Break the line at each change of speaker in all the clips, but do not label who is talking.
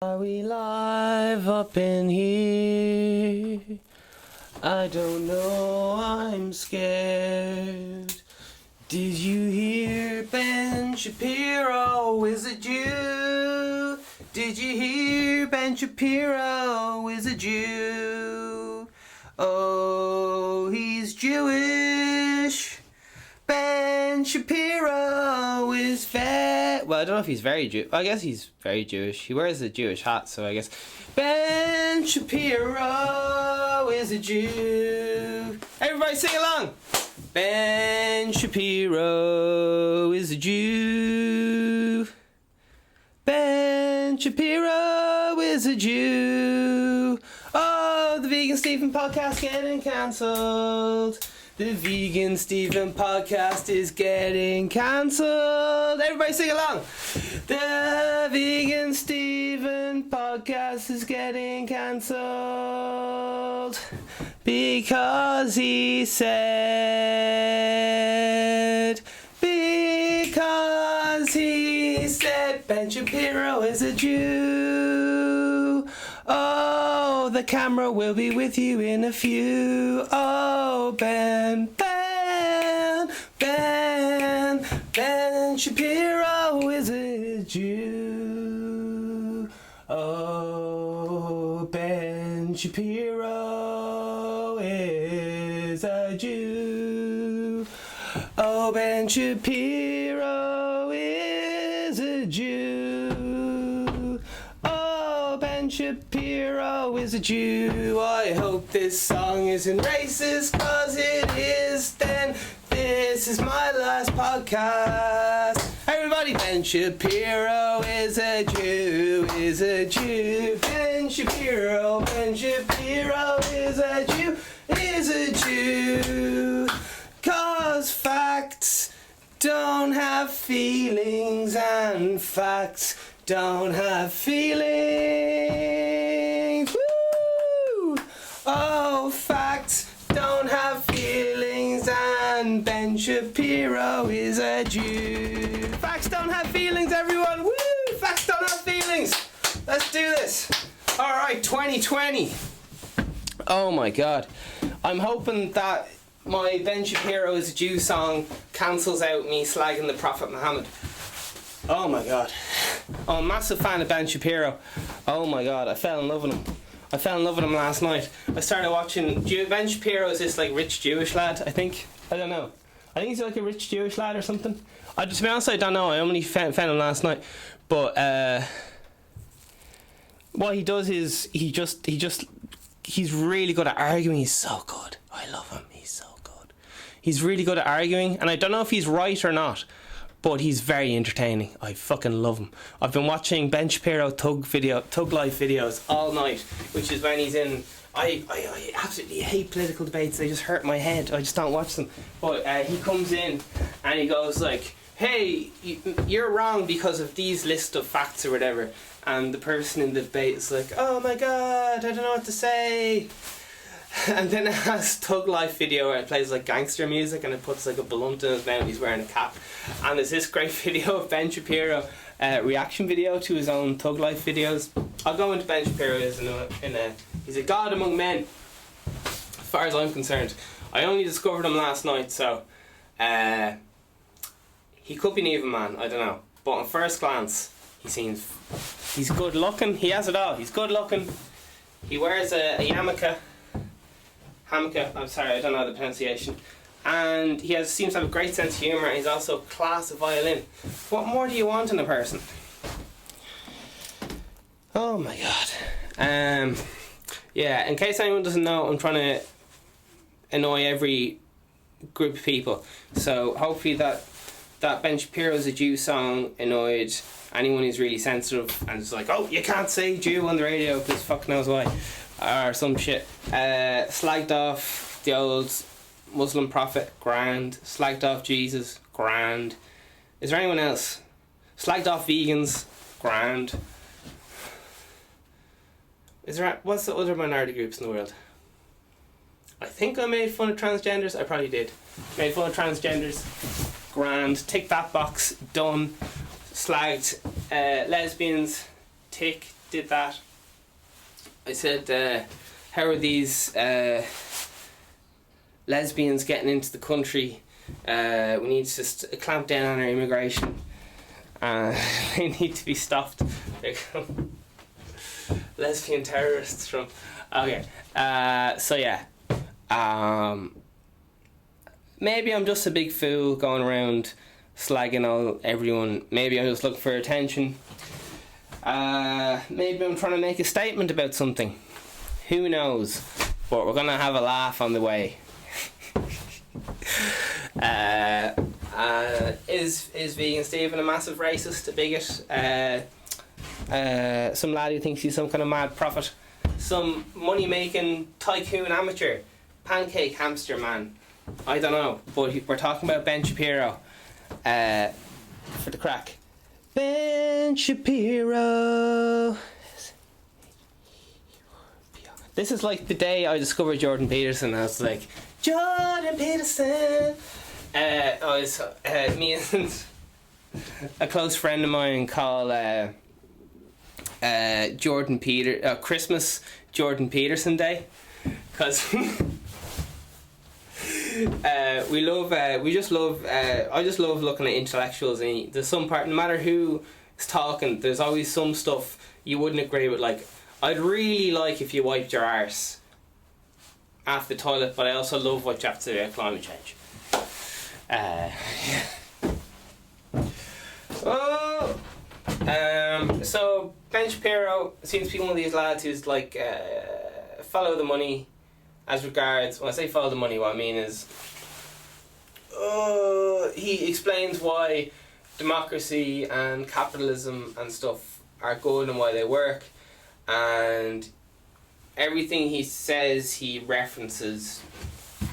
Are we live up in here? I don't know, I'm scared. Did you hear Ben Shapiro is a Jew? Did you hear Ben Shapiro is a Jew? Oh, he's Jewish. Ben Shapiro is well, I don't know if he's very Jewish. I guess he's very Jewish. He wears a Jewish hat, so I guess Ben Shapiro is a Jew. Everybody sing along. Ben Shapiro is a Jew. Ben Shapiro is a Jew. Oh, the Vegan Stephen podcast getting cancelled. The Vegan Stephen podcast is getting cancelled. Everybody sing along. The Vegan Stephen podcast is getting cancelled because he said Ben Shapiro is a Jew. Oh, the camera will be with you in a few. Oh, Ben Shapiro is a Jew. Oh, Ben Shapiro is a Jew. Oh, Ben Shapiro is a Jew. Oh, Ben Shapiro is a Jew. I hope this song isn't racist, 'cause it is. Then this is my last podcast. Everybody, Ben Shapiro is a Jew, is a Jew. Ben Shapiro is a Jew, is a Jew. 'Cause facts don't have feelings and facts don't have feelings. Woo! Oh, facts don't have feelings and Ben Shapiro is a Jew. Facts don't have feelings, everyone. Woo! Facts don't have feelings. Let's do this. Alright, 2020. Oh my god. I'm hoping that my Ben Shapiro is a Jew song cancels out me slagging the Prophet Muhammad. Oh my god. I'm a massive fan of Ben Shapiro. Oh my god, I fell in love with him. I fell in love with him last night. I started watching... Ben Shapiro is this like rich Jewish lad, I think. I don't know. I think he's like a rich Jewish lad or something. To be honest, I don't know. I only found him last night. But what he does is he's really good at arguing. He's so good. I love him. He's so good. He's really good at arguing, and I don't know if he's right or not, but he's very entertaining. I fucking love him. I've been watching Ben Shapiro Tug Life videos all night, which is when he's in... I absolutely hate political debates. They just hurt my head. I just don't watch them. But he comes in and he goes like, hey, you're wrong because of these list of facts or whatever. And the person in the debate is like, oh my god, I don't know what to say. And then it has Tug Life video where it plays like gangster music and it puts like a blunt in his mouth and he's wearing a cap. And there's this great video of Ben Shapiro, reaction video to his own Tug Life videos. I'll go into Ben Shapiro he's a god among men, as far as I'm concerned. I only discovered him last night, so he could be an even man, I don't know. But on first glance, he's good looking. He has it all. He's good looking. He wears a yarmulke. I'm sorry, I don't know the pronunciation. And he seems to have a great sense of humour, and he's also class of violin. What more do you want in a person? Oh my god. Yeah, in case anyone doesn't know, I'm trying to annoy every group of people. So hopefully that Ben Shapiro's a Jew song annoyed anyone who's really sensitive and it's like, oh, you can't say Jew on the radio because fuck knows why, or some shit. Slagged off the old Muslim prophet, grand. Slagged off Jesus, grand. Is there anyone else? Slagged off vegans, grand. What's the other minority groups in the world? I think I made fun of transgenders. I probably did. Made fun of transgenders. Grand. Tick that box. Done. Slagged lesbians. Tick. did that. I said, how are these lesbians getting into the country? We need to just clamp down on our immigration. They need to be stopped. Lesbian terrorists from... Okay, so yeah. Maybe I'm just a big fool going around slagging everyone. Maybe I'm just looking for attention. Maybe I'm trying to make a statement about something. Who knows? But we're gonna have a laugh on the way. Is Vegan Stephen a massive racist, a bigot? Some lad who thinks he's some kind of mad prophet, some money-making tycoon amateur, pancake hamster man. I don't know, but we're talking about Ben Shapiro for the crack. Ben Shapiro. This is like the day I discovered Jordan Peterson. I was like, Jordan Peterson. Me and a close friend of mine call Christmas Jordan Peterson Day, because I just love looking at intellectuals, and there's some part, no matter who is talking, there's always some stuff you wouldn't agree with. Like, I'd really like if you wiped your arse after the toilet, but I also love what you have to do about climate change. So Ben Shapiro seems to be one of these lads who's like, follow the money. As regards, when I say follow the money, what I mean is, he explains why democracy and capitalism and stuff are good and why they work, and everything he says, he references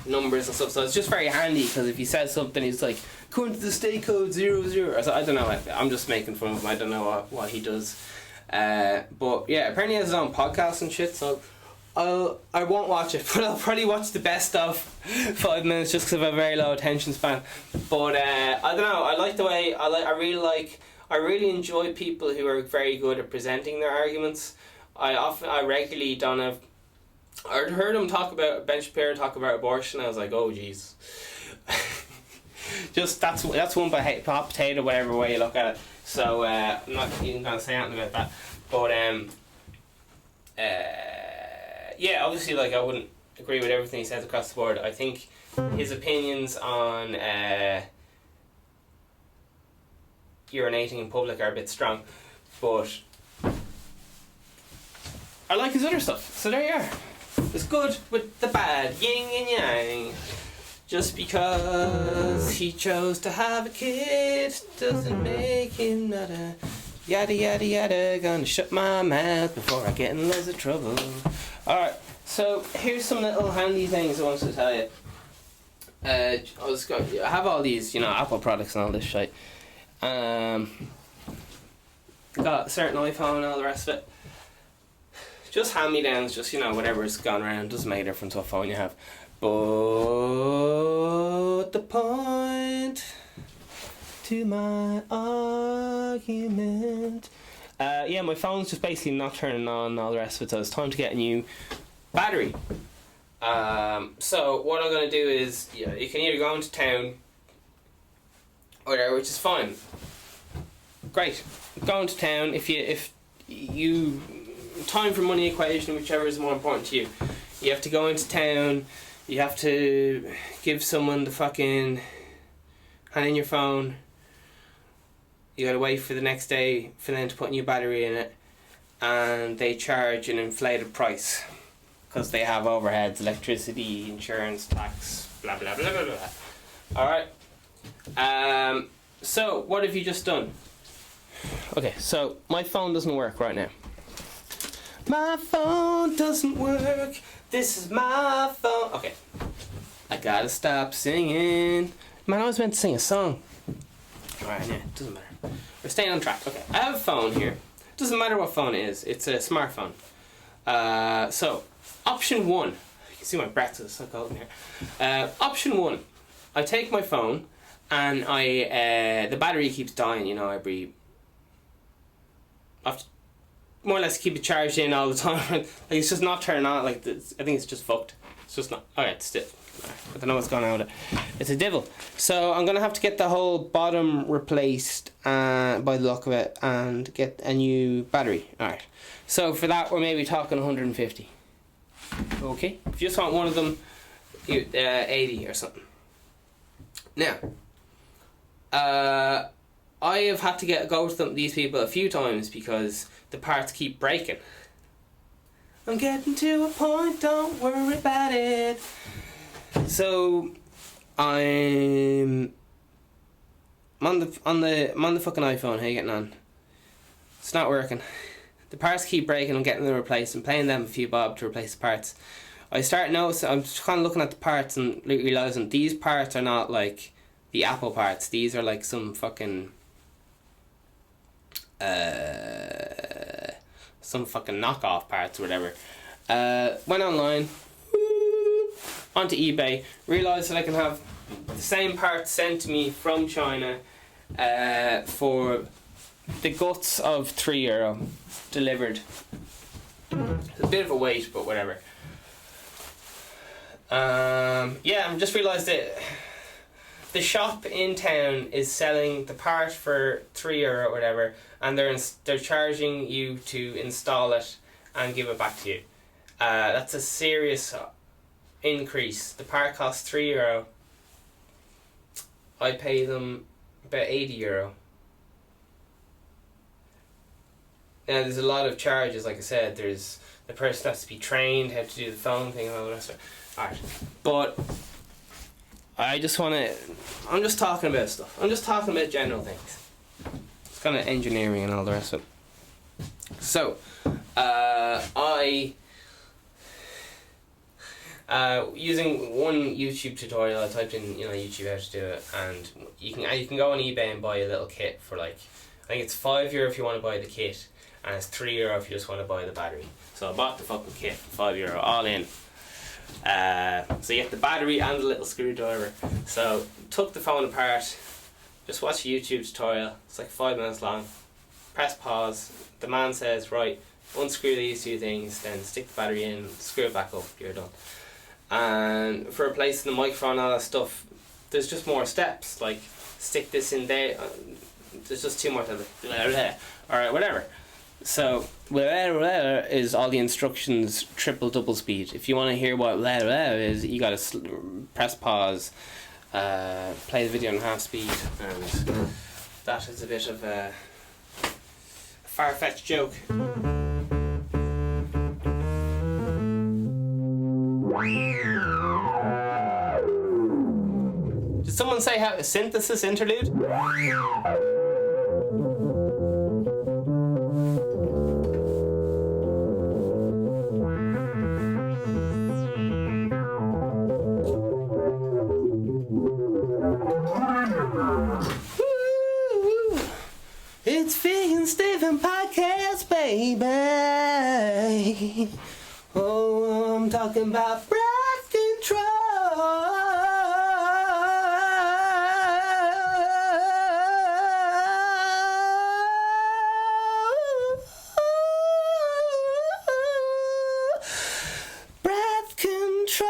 numbers and stuff. So it's just very handy, because if he says something, he's like, according to the state code 00. So I don't know. I'm just making fun of him. I don't know what he does. But yeah, apparently he has his own podcast and shit. So I won't watch it, but I'll probably watch the best of 5 minutes just because I have a very low attention span. But I don't know. I like the way I really enjoy people who are very good at presenting their arguments. I regularly don't have. I heard him Ben Shapiro talk about abortion. I was like, oh jeez. Just that's one hot potato, whatever way you look at it. So I'm not even gonna say anything about that. But yeah, obviously, like, I wouldn't agree with everything he says across the board. I think his opinions on urinating in public are a bit strong, but I like his other stuff. So there you are. It's good with the bad, yin and yang. Just because he chose to have a kid doesn't make him not a yada yada yada. Gonna shut my mouth before I get in loads of trouble. Alright, so here's some little handy things I want to tell you. I have all these, Apple products and all this shit. Got a certain iPhone and all the rest of it. Just hand-me-downs, just, whatever's gone around. Doesn't make a difference what phone you have. But the point to my argument... yeah, my phone's just basically not turning on and all the rest of it, so it's time to get a new battery. So what I'm going to do is, you can either go into town or whatever, which is fine. Great. Go into town. If you time for money equation, whichever is more important to you. You have to go into town, you have to give someone the fucking hand in your phone. You gotta wait for the next day for them to put a new battery in it, and they charge an inflated price because they have overheads, electricity, insurance, tax, blah blah blah blah blah. Alright. So what have you just done? Okay, so my phone doesn't work right now. My phone doesn't work. This is my phone. Okay. I gotta stop singing. Man, I was meant to sing a song. Alright, yeah, doesn't matter. We're staying on track. Okay, I have a phone here. Doesn't matter what phone it is. It's a smartphone. So, option 1. You can see my breath is so cold in here. Option 1. I take my phone and the battery keeps dying, every... After more or less keep it charged in all the time. Like, it's just not turning on. Like, I think it's just fucked. It's just not. Alright, it's still. I don't know what's going on with it. It's a devil. So I'm gonna have to get the whole bottom replaced by the look of it, and get a new battery. Alright. So for that we're maybe talking 150. Okay. If you just want one of them, 80 or something. Now, I have had to go to these people a few times because the parts keep breaking. I'm getting to a point, don't worry about it. So I'm on the fucking iPhone. How you getting on? It's not working. The parts keep breaking. I'm getting them replaced. I'm paying them a few bob to replace the parts. I start noticing. I'm just kind of looking at the parts and realizing these parts are not like the Apple parts. These are like some fucking knockoff parts or whatever. Went online, onto eBay, realised that I can have the same parts sent to me from China for the guts of €3 delivered. It's a bit of a wait, but whatever. I just realised that the shop in town is selling the part for €3 or whatever, and they're charging you to install it and give it back to you. That's a serious increase. The part costs €3. I pay them about €80. Now there's a lot of charges, like I said. There's the person has to be trained how to do the phone thing and all the rest of it. Alright, but I'm just talking about stuff. I'm just talking about general things. It's kind of engineering and all the rest of it. So, using one YouTube tutorial, I typed in YouTube how to do it, and you can go on eBay and buy a little kit for like, I think it's €5 if you want to buy the kit, and it's €3 if you just want to buy the battery. So I bought the fucking kit for €5 all in. So you get the battery and the little screwdriver. So took the phone apart, just watched a YouTube tutorial. It's like 5 minutes long. Press pause. The man says, right, unscrew these two things, then stick the battery in, screw it back up, you're done. And for replacing the microphone and all that stuff, there's just more steps, like stick this in there. There's just too much of it. Alright, whatever. So is all the instructions double speed. If you want to hear what is, you gotta press pause, play the video on half speed, and that is a bit of a far-fetched joke. Did someone say how a synthesis interlude? It's Vegan Stephen Podcast, baby. Oh, I'm talking about breath control. Breath control.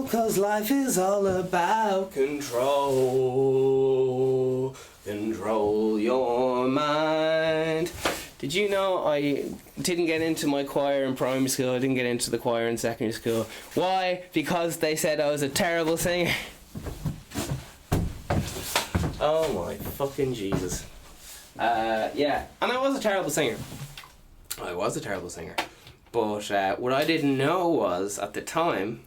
'Cause life is all about control. Control your mind. Did you know I didn't get into my choir in primary school? I didn't get into the choir in secondary school. Why? Because they said I was a terrible singer. Oh my fucking Jesus. Yeah, and I was a terrible singer. But what I didn't know was, at the time,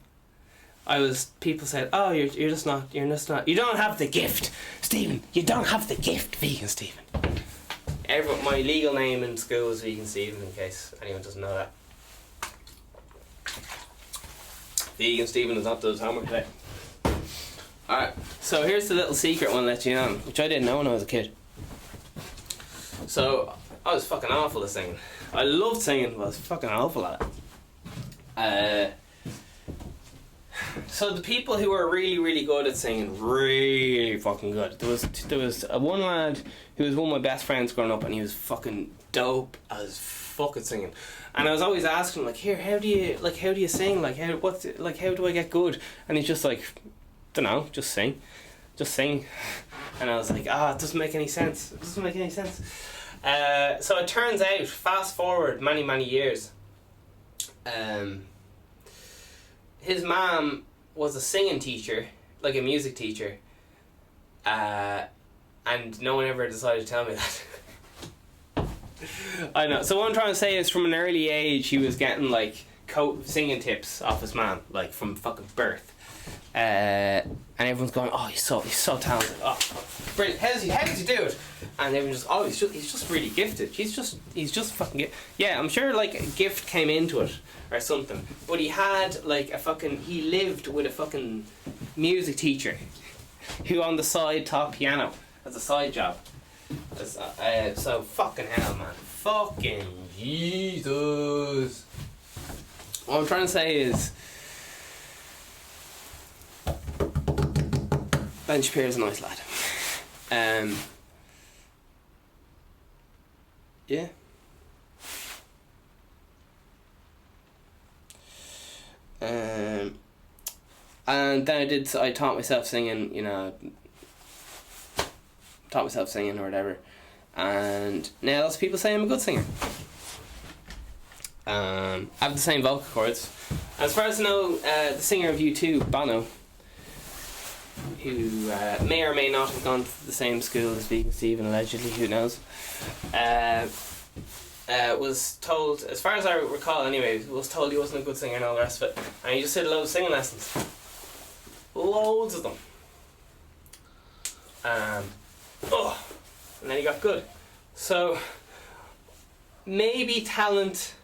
people said, oh, you're just not, you don't have the gift, Stephen, you don't have the gift, Vegan Stephen. My legal name in school is Vegan Stephen, in case anyone doesn't know that. Vegan Stephen is not does homework today. Alright, so here's the little secret one, let you know, which I didn't know when I was a kid. So, I was fucking awful at singing. I loved singing, but I was fucking awful at it. So the people who were really, really good at singing, really fucking good. There was one lad who was one of my best friends growing up, and he was fucking dope as fuck at singing. And I was always asking him, like, here, how do you sing? Like, how do I get good? And he's just like, don't know, just sing. And I was like, it doesn't make any sense. So it turns out, fast forward many years, his mom was a singing teacher, like a music teacher, and no one ever decided to tell me that. I know. So what I'm trying to say is, from an early age, he was getting like singing tips off his mom, like from fucking birth. And everyone's going, oh, he's so talented. Oh, brilliant. How does he do it? And everyone's just, he's just really gifted. He's just fucking yeah. I'm sure like a gift came into it or something. But he had like he lived with a fucking music teacher who on the side taught piano as a side job. So fucking hell, man. Fucking Jesus. What I'm trying to say is, Ben Shapiro's a nice lad. Yeah. And then I taught myself singing, or whatever. And now lots of people say I'm a good singer. I have the same vocal cords. As far as I know, the singer of U2, Bono, who may or may not have gone to the same school as Vegan Stephen, allegedly, who knows, was told, as far as I recall anyway, was told he wasn't a good singer and all the rest of it, and he just did a load of singing lessons. Loads of them. And then he got good. So maybe talent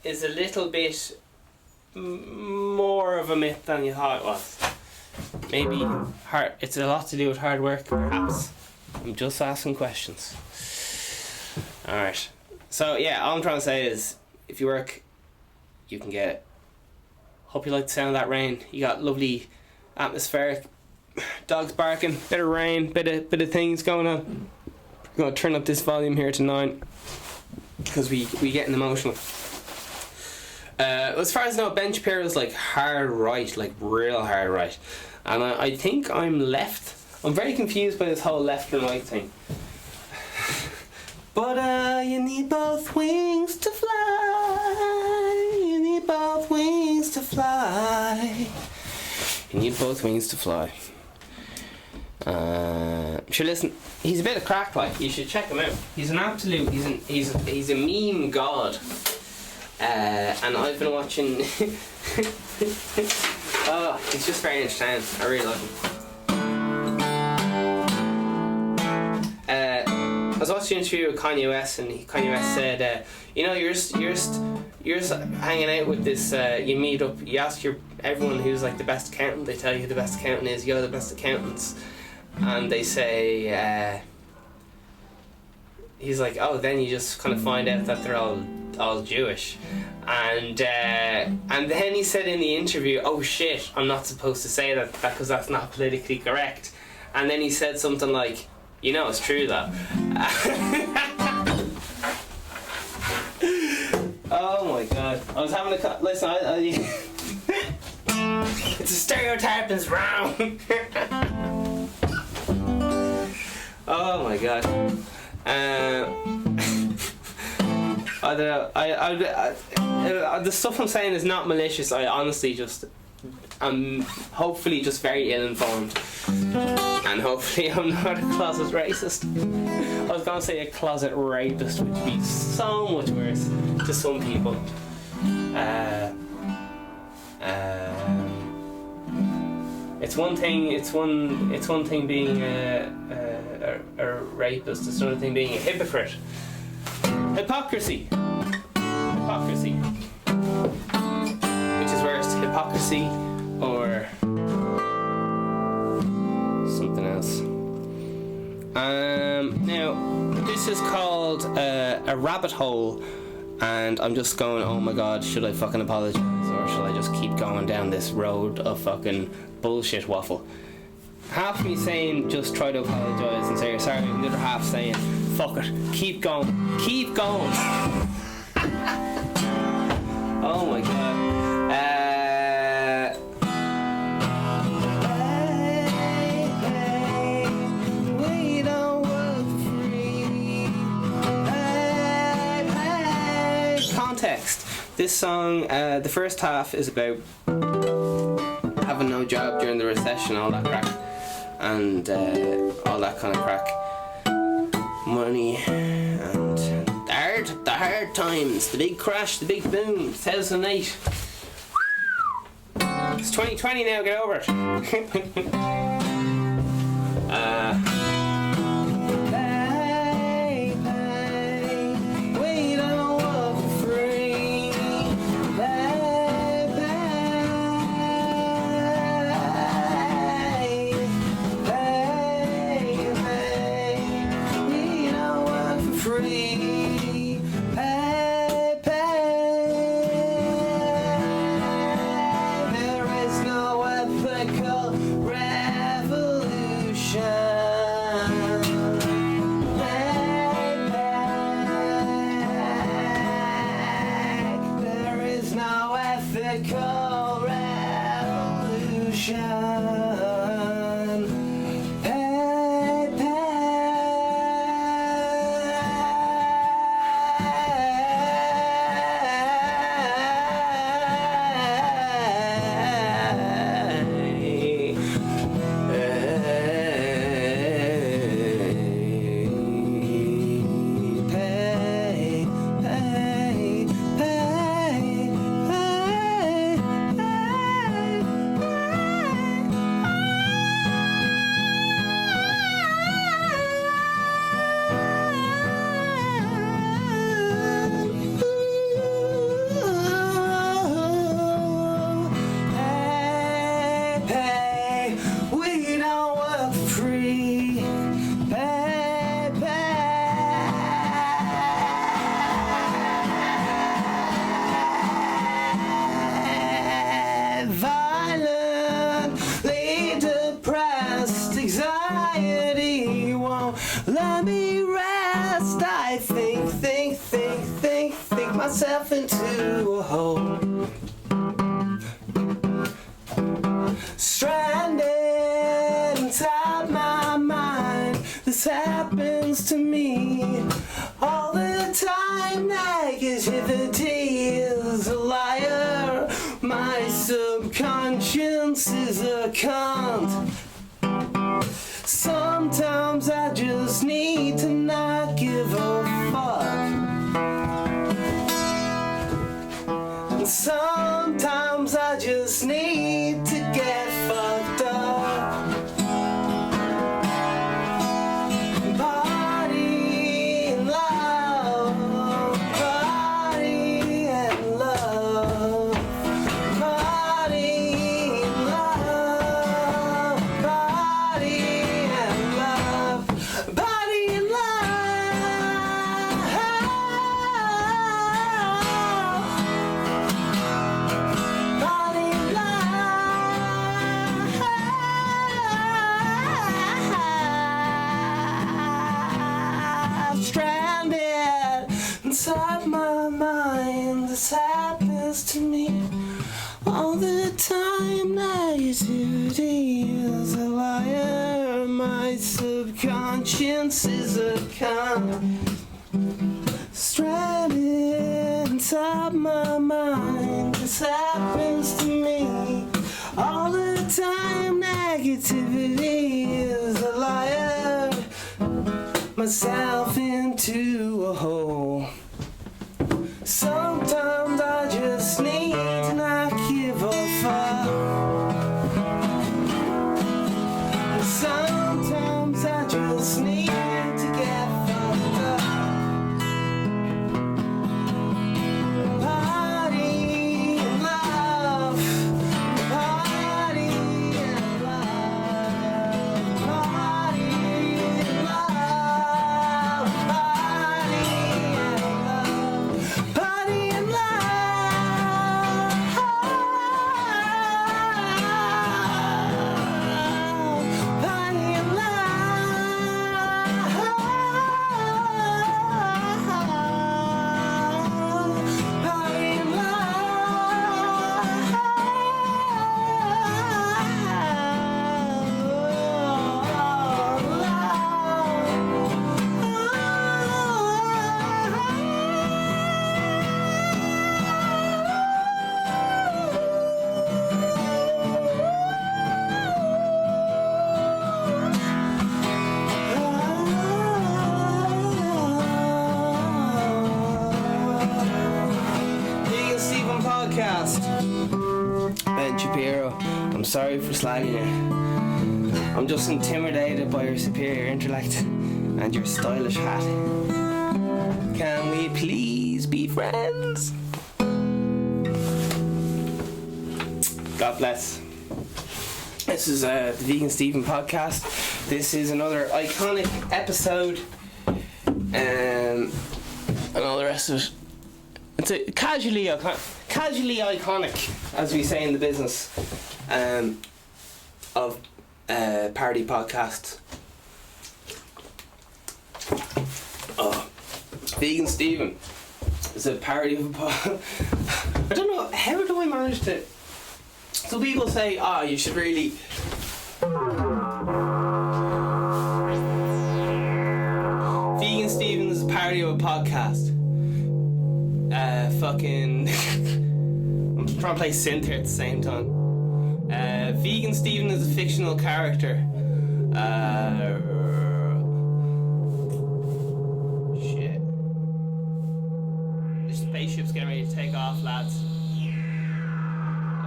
is a little bit more of a myth than you thought it was. Maybe it's a lot to do with hard work, perhaps. I'm just asking questions. Alright. So yeah, all I'm trying to say is, if you work, you can get it. Hope you like the sound of that rain. You got lovely atmospheric dogs barking, bit of rain, bit of things going on. I'm gonna turn up this volume here to 9 because we getting emotional. As far as I know, Ben Shapiro's like hard right, like real hard right, and I think I'm left. I'm very confused by this whole left and right thing. But you need both wings to fly. You need both wings to fly. You need both wings to fly. Sure, listen, he's a bit of crack, like, you should check him out. He's an absolute, he's a meme god. And I've been watching oh, he's just very entertaining. I really like him. I was watching an interview with Kanye West, and Kanye West said, you're just hanging out with this, you meet up, you ask everyone who's like the best accountant, they tell you who the best accountant is, you're the best accountants, and they say, he's like, oh, then you just kind of find out that they're all Jewish, and then he said in the interview, oh shit, I'm not supposed to say that because that's not politically correct, and then he said something like, it's true though. Oh my god, I was having a listen, it's a stereotype, it's wrong. Oh my god. I don't know. The stuff I'm saying is not malicious. I honestly I'm hopefully just very ill-informed, and hopefully I'm not a closet racist. I was gonna say a closet rapist, which would be so much worse to some people. It's one thing being a rapist. It's another thing being a hypocrite. Hypocrisy, which is worse, hypocrisy or something else. Now this is called a rabbit hole and I'm just going, oh my god, should I fucking apologise, or should I just keep going down this road of fucking bullshit waffle? Half me saying just try to apologise and say you're sorry, and the other half saying fuck it, keep going. Oh my god. We don't work free. Context. This song, the first half is about having no job during the recession, all that crack, and all that kind of crack. Money and the hard times, the big crash, the big boom, 2008. It's 2020 now, get over it. We don't work for free. We don't work for free. There is no ethical revolution. There is no ethical revolution. We don't work for free. Violently depressed, anxiety won't let me rest. I think myself into a hole. Stranded inside my mind. This happens to me all the time. Negativity is a liar. My subconscious is a cunt. Sometimes I just need to not give a fuck. And sometimes I just need to get fucked up. Body and love, body and love, body and love, body and love, body and stranded inside my mind. This happens to me all the time. Negativity is a liar. My subconscious is a cunt. Stranded inside my mind. This happens to me all the time. Negativity is a liar. Myself into a hole. Sometimes I just need to not give a fuck. Sometimes I just need to get fucked up. Body and love, body and love, body and love, body and love, body podcast. Ben Shapiro, I'm sorry for slagging you. I'm just intimidated by your superior intellect and your stylish hat. Can we please be friends? God bless. This is the Vegan Stephen podcast. This is another iconic episode. And all the rest of it. It's a casually iconic, as we say in the business, of parody podcasts. Oh, Vegan Stephen is a parody of a I don't know, how do I manage to... So people say, you should really... Vegan Stephen is a parody of a podcast. I'm trying to play synth here at the same time. Vegan Stephen is a fictional character. Shit. The spaceship's getting ready to take off, lads.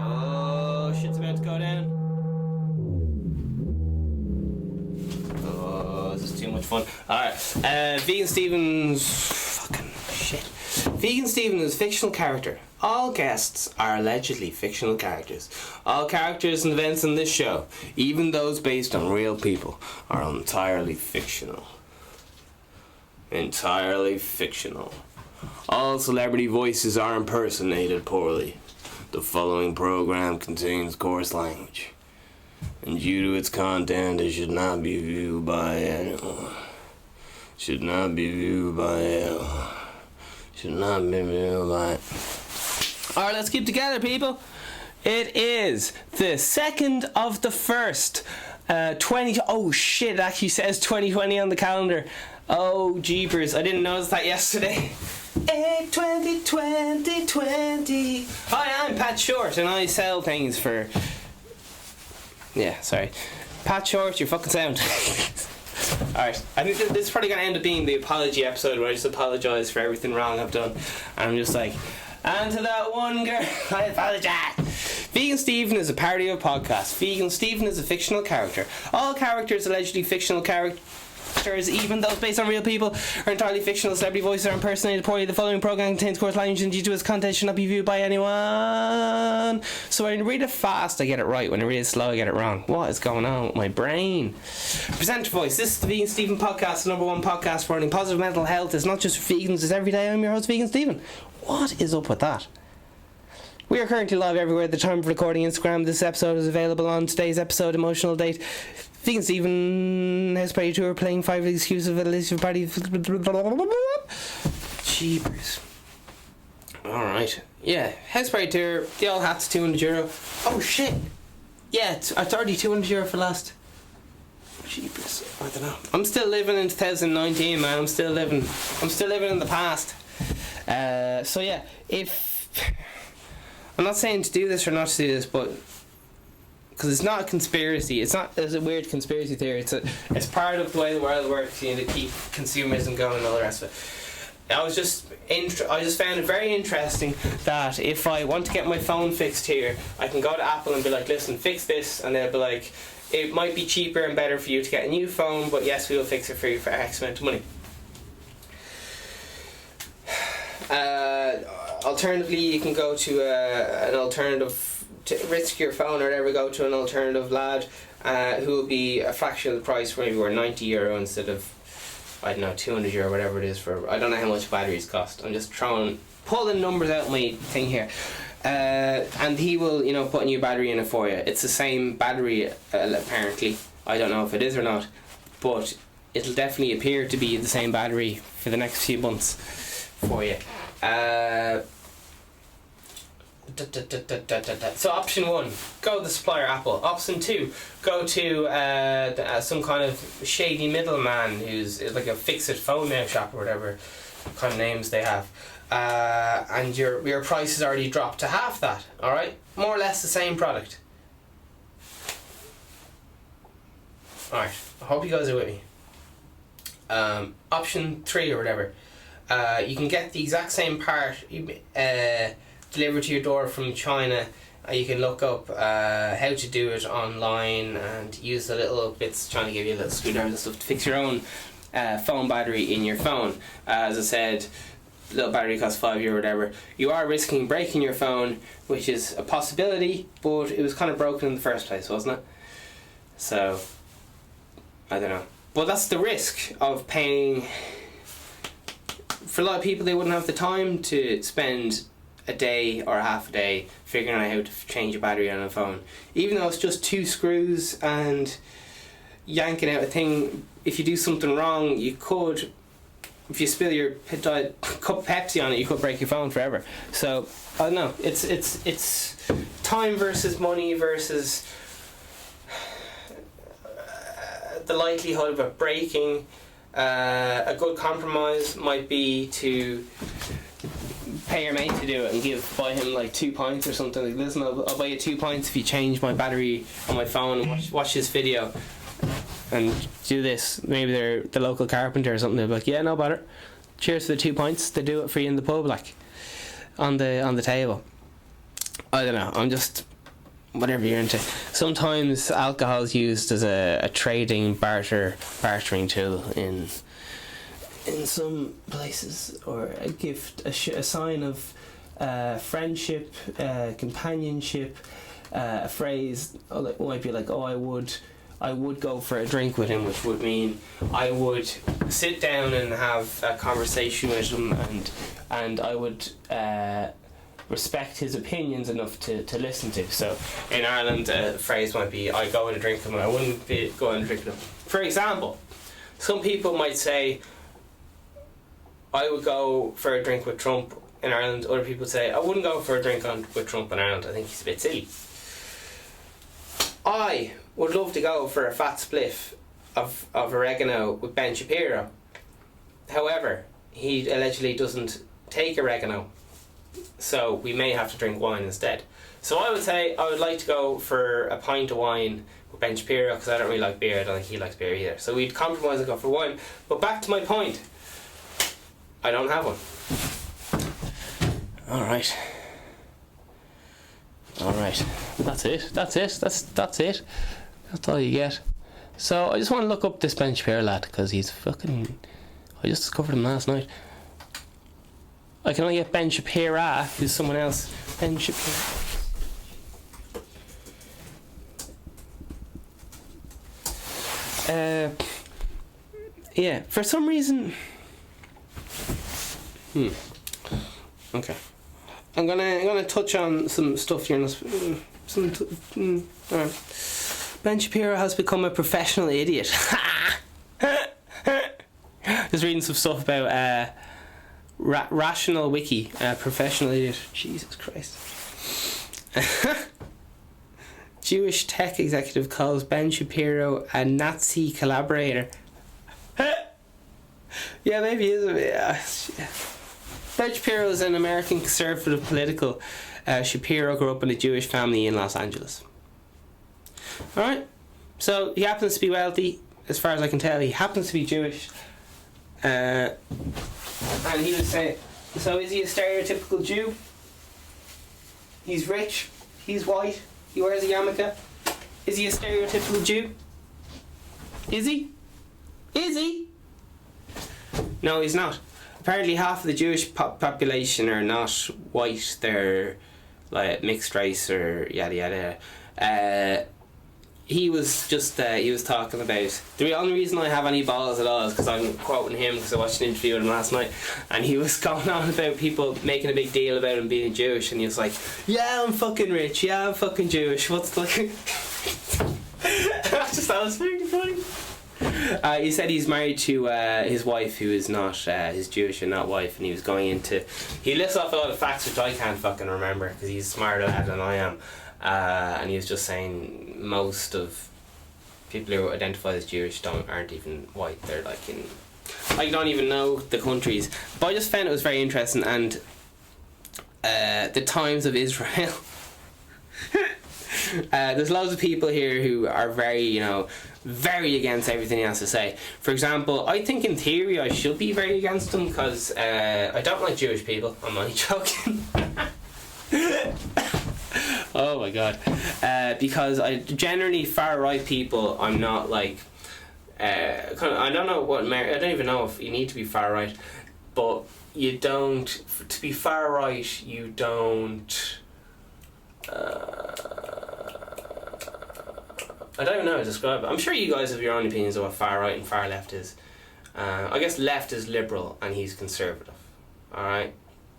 Oh, shit's about to go down. Oh, this is too much fun. Alright, Vegan Stephen's... Fucking shit. Vegan Stephen is a fictional character. All guests are allegedly fictional characters. All characters and events in this show, even those based on real people, are entirely fictional. Entirely fictional. All celebrity voices are impersonated poorly. The following program contains coarse language, and due to its content, it should not be viewed by anyone. Should not be viewed by anyone. Should not be viewed by... Alright, let's keep together, people. It is the 2nd of the 1st. 20... Oh, shit, it actually says 2020 on the calendar. Oh, jeepers. I didn't notice that yesterday. 8/20/2020. Hi, I'm Pat Short, and I sell things for... Yeah, sorry. Pat Short, your fucking sound. Alright, I think this is probably going to end up being the apology episode where I just apologise for everything wrong I've done. And I'm just like, and to that one girl, I apologise. Vegan Stephen is a parody of a podcast. Vegan Stephen is a fictional character. All characters, allegedly fictional characters, even those based on real people, are entirely fictional. Celebrity voices are impersonated poorly. The following program contains coarse language and due to its content should not be viewed by anyone. So when I read it fast, I get it right. When I read it slow, I get it wrong. What is going on with my brain? Presenter voice. This is the Vegan Stephen podcast, the #1 podcast promoting positive mental health. It's not just for vegans, it's every day. I'm your host, Vegan Stephen. What is up with that? We are currently live everywhere at the time of recording. Instagram. This episode is available on today's episode, emotional date. Vegan Stephen House Party Tour playing 5 exclusive Elizabeth party. Jeepers. Alright. Yeah, House Party Tour. The all hats, €200. Oh shit. Yeah, it's already €200 for last. Jeepers. I don't know. I'm still living in 2019, man. I'm still living in the past. So yeah, if I'm not saying to do this or not to do this, but because it's not a conspiracy, it's a weird conspiracy theory. It's part of the way the world works. You know, to keep consumerism going and all the rest of it. I just found it very interesting that if I want to get my phone fixed here, I can go to Apple and be like, listen, fix this, and they'll be like, it might be cheaper and better for you to get a new phone, but yes, we will fix it for you for X amount of money. Alternatively, you can go to an alternative to risk your phone or whatever. Go to an alternative lad who will be a fraction of the price, maybe we're €90 instead of, I don't know, €200, whatever it is for. I don't know how much batteries cost. I'm just pulling numbers out of my thing here. And he will, put a new battery in it for you. It's the same battery, apparently. I don't know if it is or not, but it'll definitely appear to be the same battery for the next few months for you. So option 1, go with the supplier Apple. Option 2, go to some kind of shady middleman who's like a fix-it phone nail shop or whatever kind of names they have. And your price has already dropped to half that. Alright? More or less the same product. Alright, I hope you guys are with me. Option 3 or whatever. You can get the exact same part delivered to your door from China. You can look up how to do it online and use the little bits trying to give you a little screwdriver and stuff to fix your own phone battery in your phone. As I said, little battery costs €5 or whatever. You are risking breaking your phone, which is a possibility, but it was kind of broken in the first place, wasn't it? So, I don't know. Well, that's the risk of paying. For a lot of people, they wouldn't have the time to spend a day or half a day figuring out how to change a battery on a phone. Even though it's just 2 screws and yanking out a thing, if you do something wrong, you could, if you spill your cup of Pepsi on it, you could break your phone forever. So, I don't know. It's time versus money versus the likelihood of it breaking. A good compromise might be to pay your mate to do it and buy him like 2 pints or something. Like, listen, I'll buy you 2 pints if you change my battery on my phone and watch this video and do this. Maybe they're the local carpenter or something. They'll be like, yeah, no bother. Cheers for the 2 pints. They do it for you in the pub, like on the table. I don't know. I'm just whatever you're into. Sometimes alcohol is used as a trading bartering tool in some places, or a gift, a sign of friendship, companionship. A phrase might be like, "Oh, I would go for a drink with him," which would mean I would sit down and have a conversation with him, and I would respect his opinions enough to listen to. So in Ireland, a phrase might be, I go and drink with him, and I wouldn't be going and drink with him. For example, some people might say, I would go for a drink with Trump in Ireland. Other people say, I wouldn't go for a drink with Trump in Ireland. I think he's a bit silly. I would love to go for a fat spliff of oregano with Ben Shapiro. However, he allegedly doesn't take oregano, so we may have to drink wine instead. So I would say I would like to go for a pint of wine with Ben Shapiro, because I don't really like beer. I don't think he likes beer either. So we'd compromise and go for wine. But back to my point, I don't have one. Alright. That's it. That's it. That's all you get. So I just want to look up this Ben Shapiro lad, because he's fucking... I just discovered him last night. I can only get Ben Shapiro, who's someone else. Ben Shapiro. Yeah, for some reason... Okay. I'm gonna touch on some stuff here. Alright. Ben Shapiro has become a professional idiot. Just reading some stuff about Rational Wiki, professional idiot. Jesus Christ. Jewish tech executive calls Ben Shapiro a Nazi collaborator. Yeah, maybe he is a bit. Ben Shapiro is an American conservative political. Shapiro grew up in a Jewish family in Los Angeles. Alright, so he happens to be wealthy, as far as I can tell. He happens to be Jewish. And he would say, so is he a stereotypical Jew? He's rich, he's white, he wears a yarmulke. Is he a stereotypical Jew? Is he? Is he? No, he's not. Apparently half of the Jewish population are not white, they're like mixed race or yada yada. He was talking about, the only reason I have any balls at all is because I'm quoting him, because I watched an interview with him last night, and he was going on about people making a big deal about him being Jewish, and he was like, yeah, I'm fucking rich, yeah, I'm fucking Jewish, what's the... I just thought it was very funny. He said he's married to his wife, who is not his Jewish and not wife, and he was going into... He lists off a lot of facts which I can't fucking remember, because he's smarter lad than I am. And he was just saying most of people who identify as Jewish aren't even white. They're like in... I don't even know the countries. But I just found it was very interesting. And the Times of Israel... there's loads of people here who are very, very against everything he has to say. For example, I think in theory I should be very against him, because I don't like Jewish people. I'm only joking. Oh my god. Because I generally far right people, I'm not like. I don't know what. I don't even know if you need to be far right, but you don't. To be far right, you don't. I don't know how to describe it. I'm sure you guys have your own opinions of what far right and far left is. I guess left is liberal and he's conservative. Alright?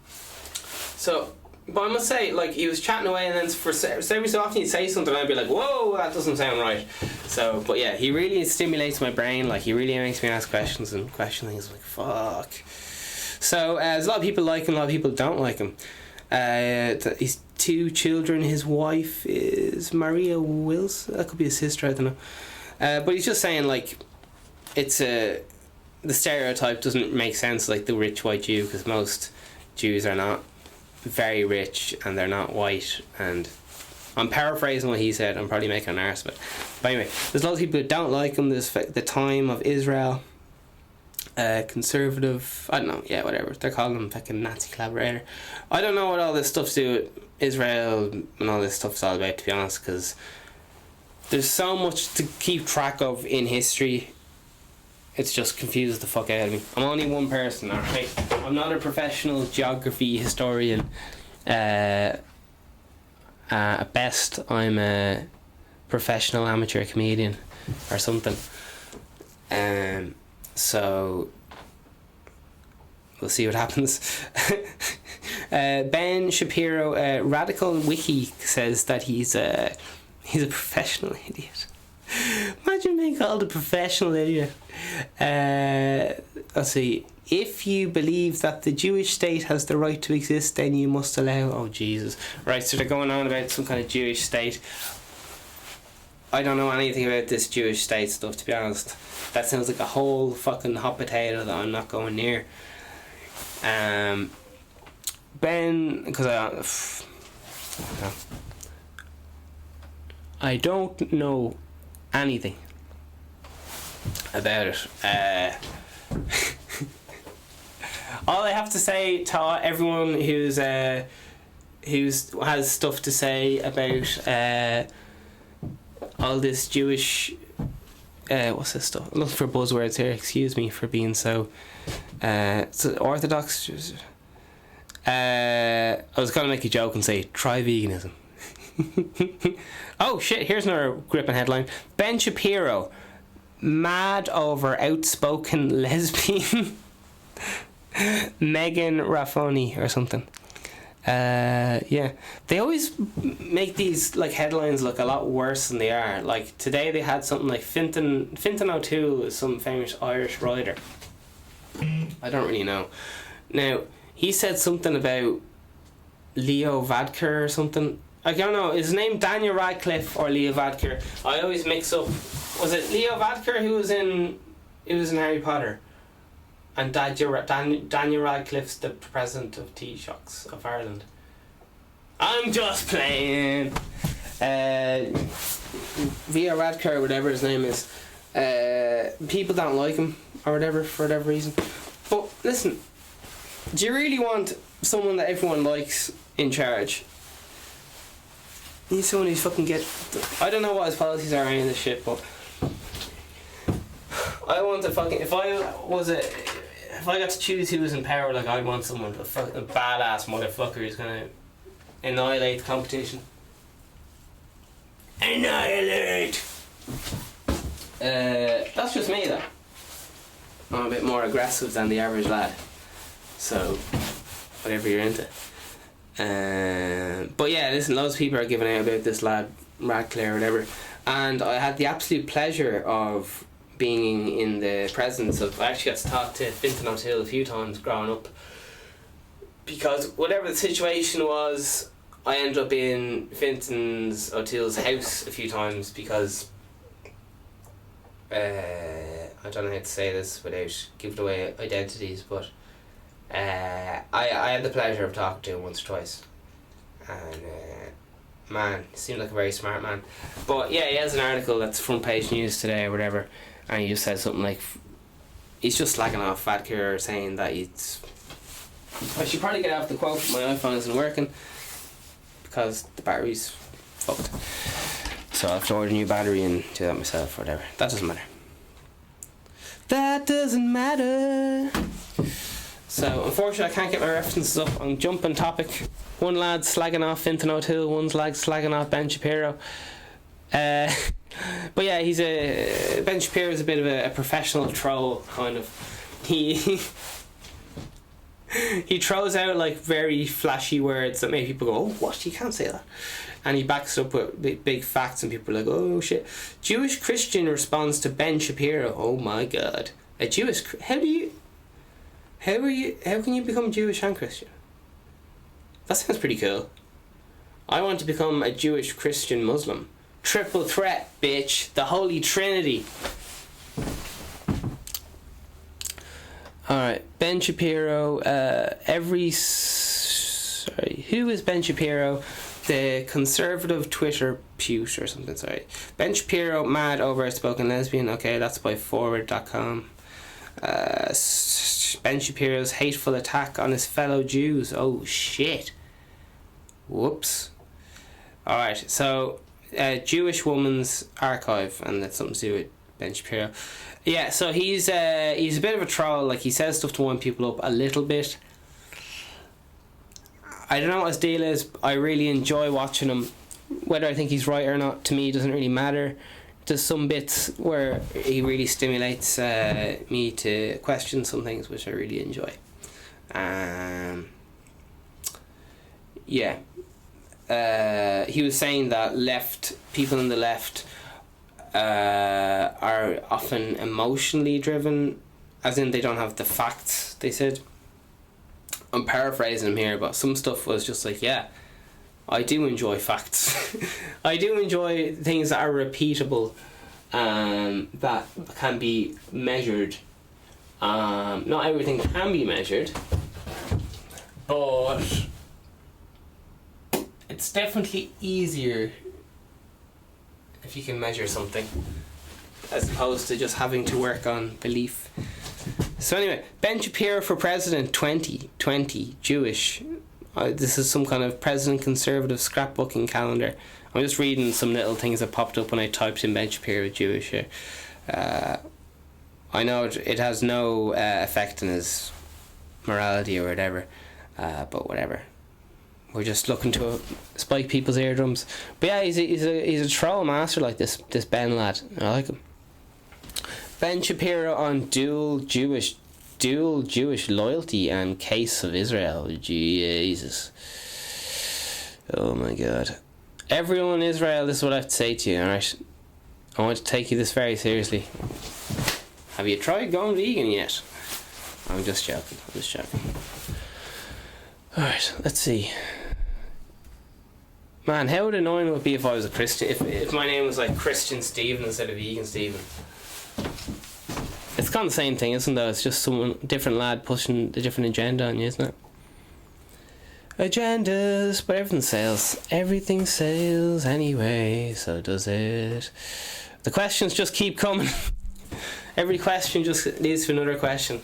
So, but I must say, like, he was chatting away and then every so often he'd say something and I'd be like, whoa, that doesn't sound right. So, but yeah, he really stimulates my brain. Like, he really makes me ask questions and question things like, fuck. So, there's a lot of people like him, a lot of people don't like him. He's 2 children. His wife is Maria Wills. That could be his sister, I don't know. But he's just saying, like, it's the stereotype doesn't make sense, like the rich white Jew, because most Jews are not very rich and they're not white. And I'm paraphrasing what he said. I'm probably making an arse of it. But anyway, there's lots of people who don't like him. There's the time of Israel. Conservative, I don't know, yeah, whatever. They're calling him fucking Nazi collaborator. I don't know what all this stuff to do with Israel and all this stuff's all about, to be honest, because there's so much to keep track of in history. It's just confuses the fuck out of me. I'm only one person, alright? I'm not a professional geography historian. At best, I'm a professional amateur comedian or something. So we'll see what happens. Ben Shapiro, Radical Wiki, says that he's a professional idiot. Imagine being called a professional idiot. Let's see. If you believe that the Jewish state has the right to exist, then you must allow. Oh Jesus! Right, so they're going on about some kind of Jewish state. I don't know anything about this Jewish state stuff, to be honest. That sounds like a whole fucking hot potato that I'm not going near. Ben, because I don't know anything about it. All I have to say to everyone who's has stuff to say about all this Jewish what's this stuff? I'm looking for buzzwords here. Excuse me for being so orthodox. I was gonna make a joke and say try veganism. Oh shit, here's another gripping headline. Ben Shapiro mad over outspoken lesbian Megan Raffoni or something. Yeah, they always make these like headlines look a lot worse than they are. Like today they had something like Fintan O'Toole is some famous Irish writer. I don't really know. Now he said something about Leo Varadkar or something. I don't know, is his name Daniel Radcliffe or Leo Varadkar? I always mix up. Was it Leo Varadkar who was in Harry Potter? And Daniel Radcliffe's the president of Taoiseachs of Ireland. I'm just playing. Via Radcliffe, whatever his name is. People don't like him or whatever for whatever reason. But listen, do you really want someone that everyone likes in charge? You need someone who's fucking I don't know what his policies are or any of this shit, but I want to fucking if I got to choose who was in power, like I'd want someone a badass motherfucker who's gonna annihilate the competition. Annihilate. That's just me though. I'm a bit more aggressive than the average lad. So whatever you're into. But yeah, listen, loads of people are giving out about this lad Radcliffe or whatever, and I had the absolute pleasure of being in the presence of. I actually got to talk to Fintan O'Toole a few times growing up, because whatever the situation was, I ended up in Fintan O'Toole's house a few times because I don't know how to say this without giving away identities, but I had the pleasure of talking to him once or twice, and man, he seemed like a very smart man. But yeah, he has an article that's front page news today or whatever, and he just said something like he's just slagging off Varadkar, saying that he's. I should probably get off the quote. My iPhone isn't working because the battery's fucked. So I'll have to order a new battery and do that myself or whatever. That doesn't matter. That doesn't matter. So unfortunately I can't get my references up. I'm jumping topic. One lad slagging off Fintan O'Toole, one lad slagging off Ben Shapiro. But yeah, Ben Shapiro is a bit of a professional troll, kind of. He throws out like very flashy words that make people go, "Oh, what? You can't say that." And he backs up with big facts, and people are like, "Oh shit!" Jewish Christian responds to Ben Shapiro. Oh my god, a Jewish. How can you become Jewish and Christian? That sounds pretty cool. I want to become a Jewish Christian Muslim. Triple threat, bitch. The Holy Trinity. Alright, Ben Shapiro. Who is Ben Shapiro? The conservative Twitter pute or something, sorry. Ben Shapiro mad over a spoken lesbian. Okay, that's by forward.com. Ben Shapiro's hateful attack on his fellow Jews. Oh shit. Whoops. Alright, so Jewish Woman's Archive, and that's something to do with Ben Shapiro. Yeah, so he's a bit of a troll. Like, he says stuff to wind people up a little bit. I don't know what his deal is. I really enjoy watching him. Whether I think he's right or not, to me, doesn't really matter. There's some bits where he really stimulates me to question some things, which I really enjoy. Yeah. He was saying that people on the left are often emotionally driven, as in they don't have the facts, they said. I'm paraphrasing him here, but some stuff was just like, yeah, I do enjoy facts. I do enjoy things that are repeatable, that can be measured. Not everything can be measured, but it's definitely easier if you can measure something, as opposed to just having to work on belief. So anyway, Ben Shapiro for President 2020, Jewish. This is some kind of President Conservative scrapbooking calendar. I'm just reading some little things that popped up when I typed in Ben Shapiro Jewish here. I know it has no effect on his morality or whatever, but whatever. We're just looking to spike people's eardrums. But yeah, he's a troll master, like this Ben lad. I like him. Ben Shapiro on dual Jewish loyalty and case of Israel. Jesus. Oh my god. Everyone in Israel, this is what I have to say to you, alright? I want to take you this very seriously. Have you tried going vegan yet? I'm just joking. Alright, let's see. Man, how annoying it would be if I was a Christian, if my name was like Christian Stephen instead of Vegan Stephen. It's kind of the same thing, isn't it? It's just some different lad pushing a different agenda on you, isn't it? Agendas, but everything sells. Everything sells anyway, so does it. The questions just keep coming. Every question just leads to another question.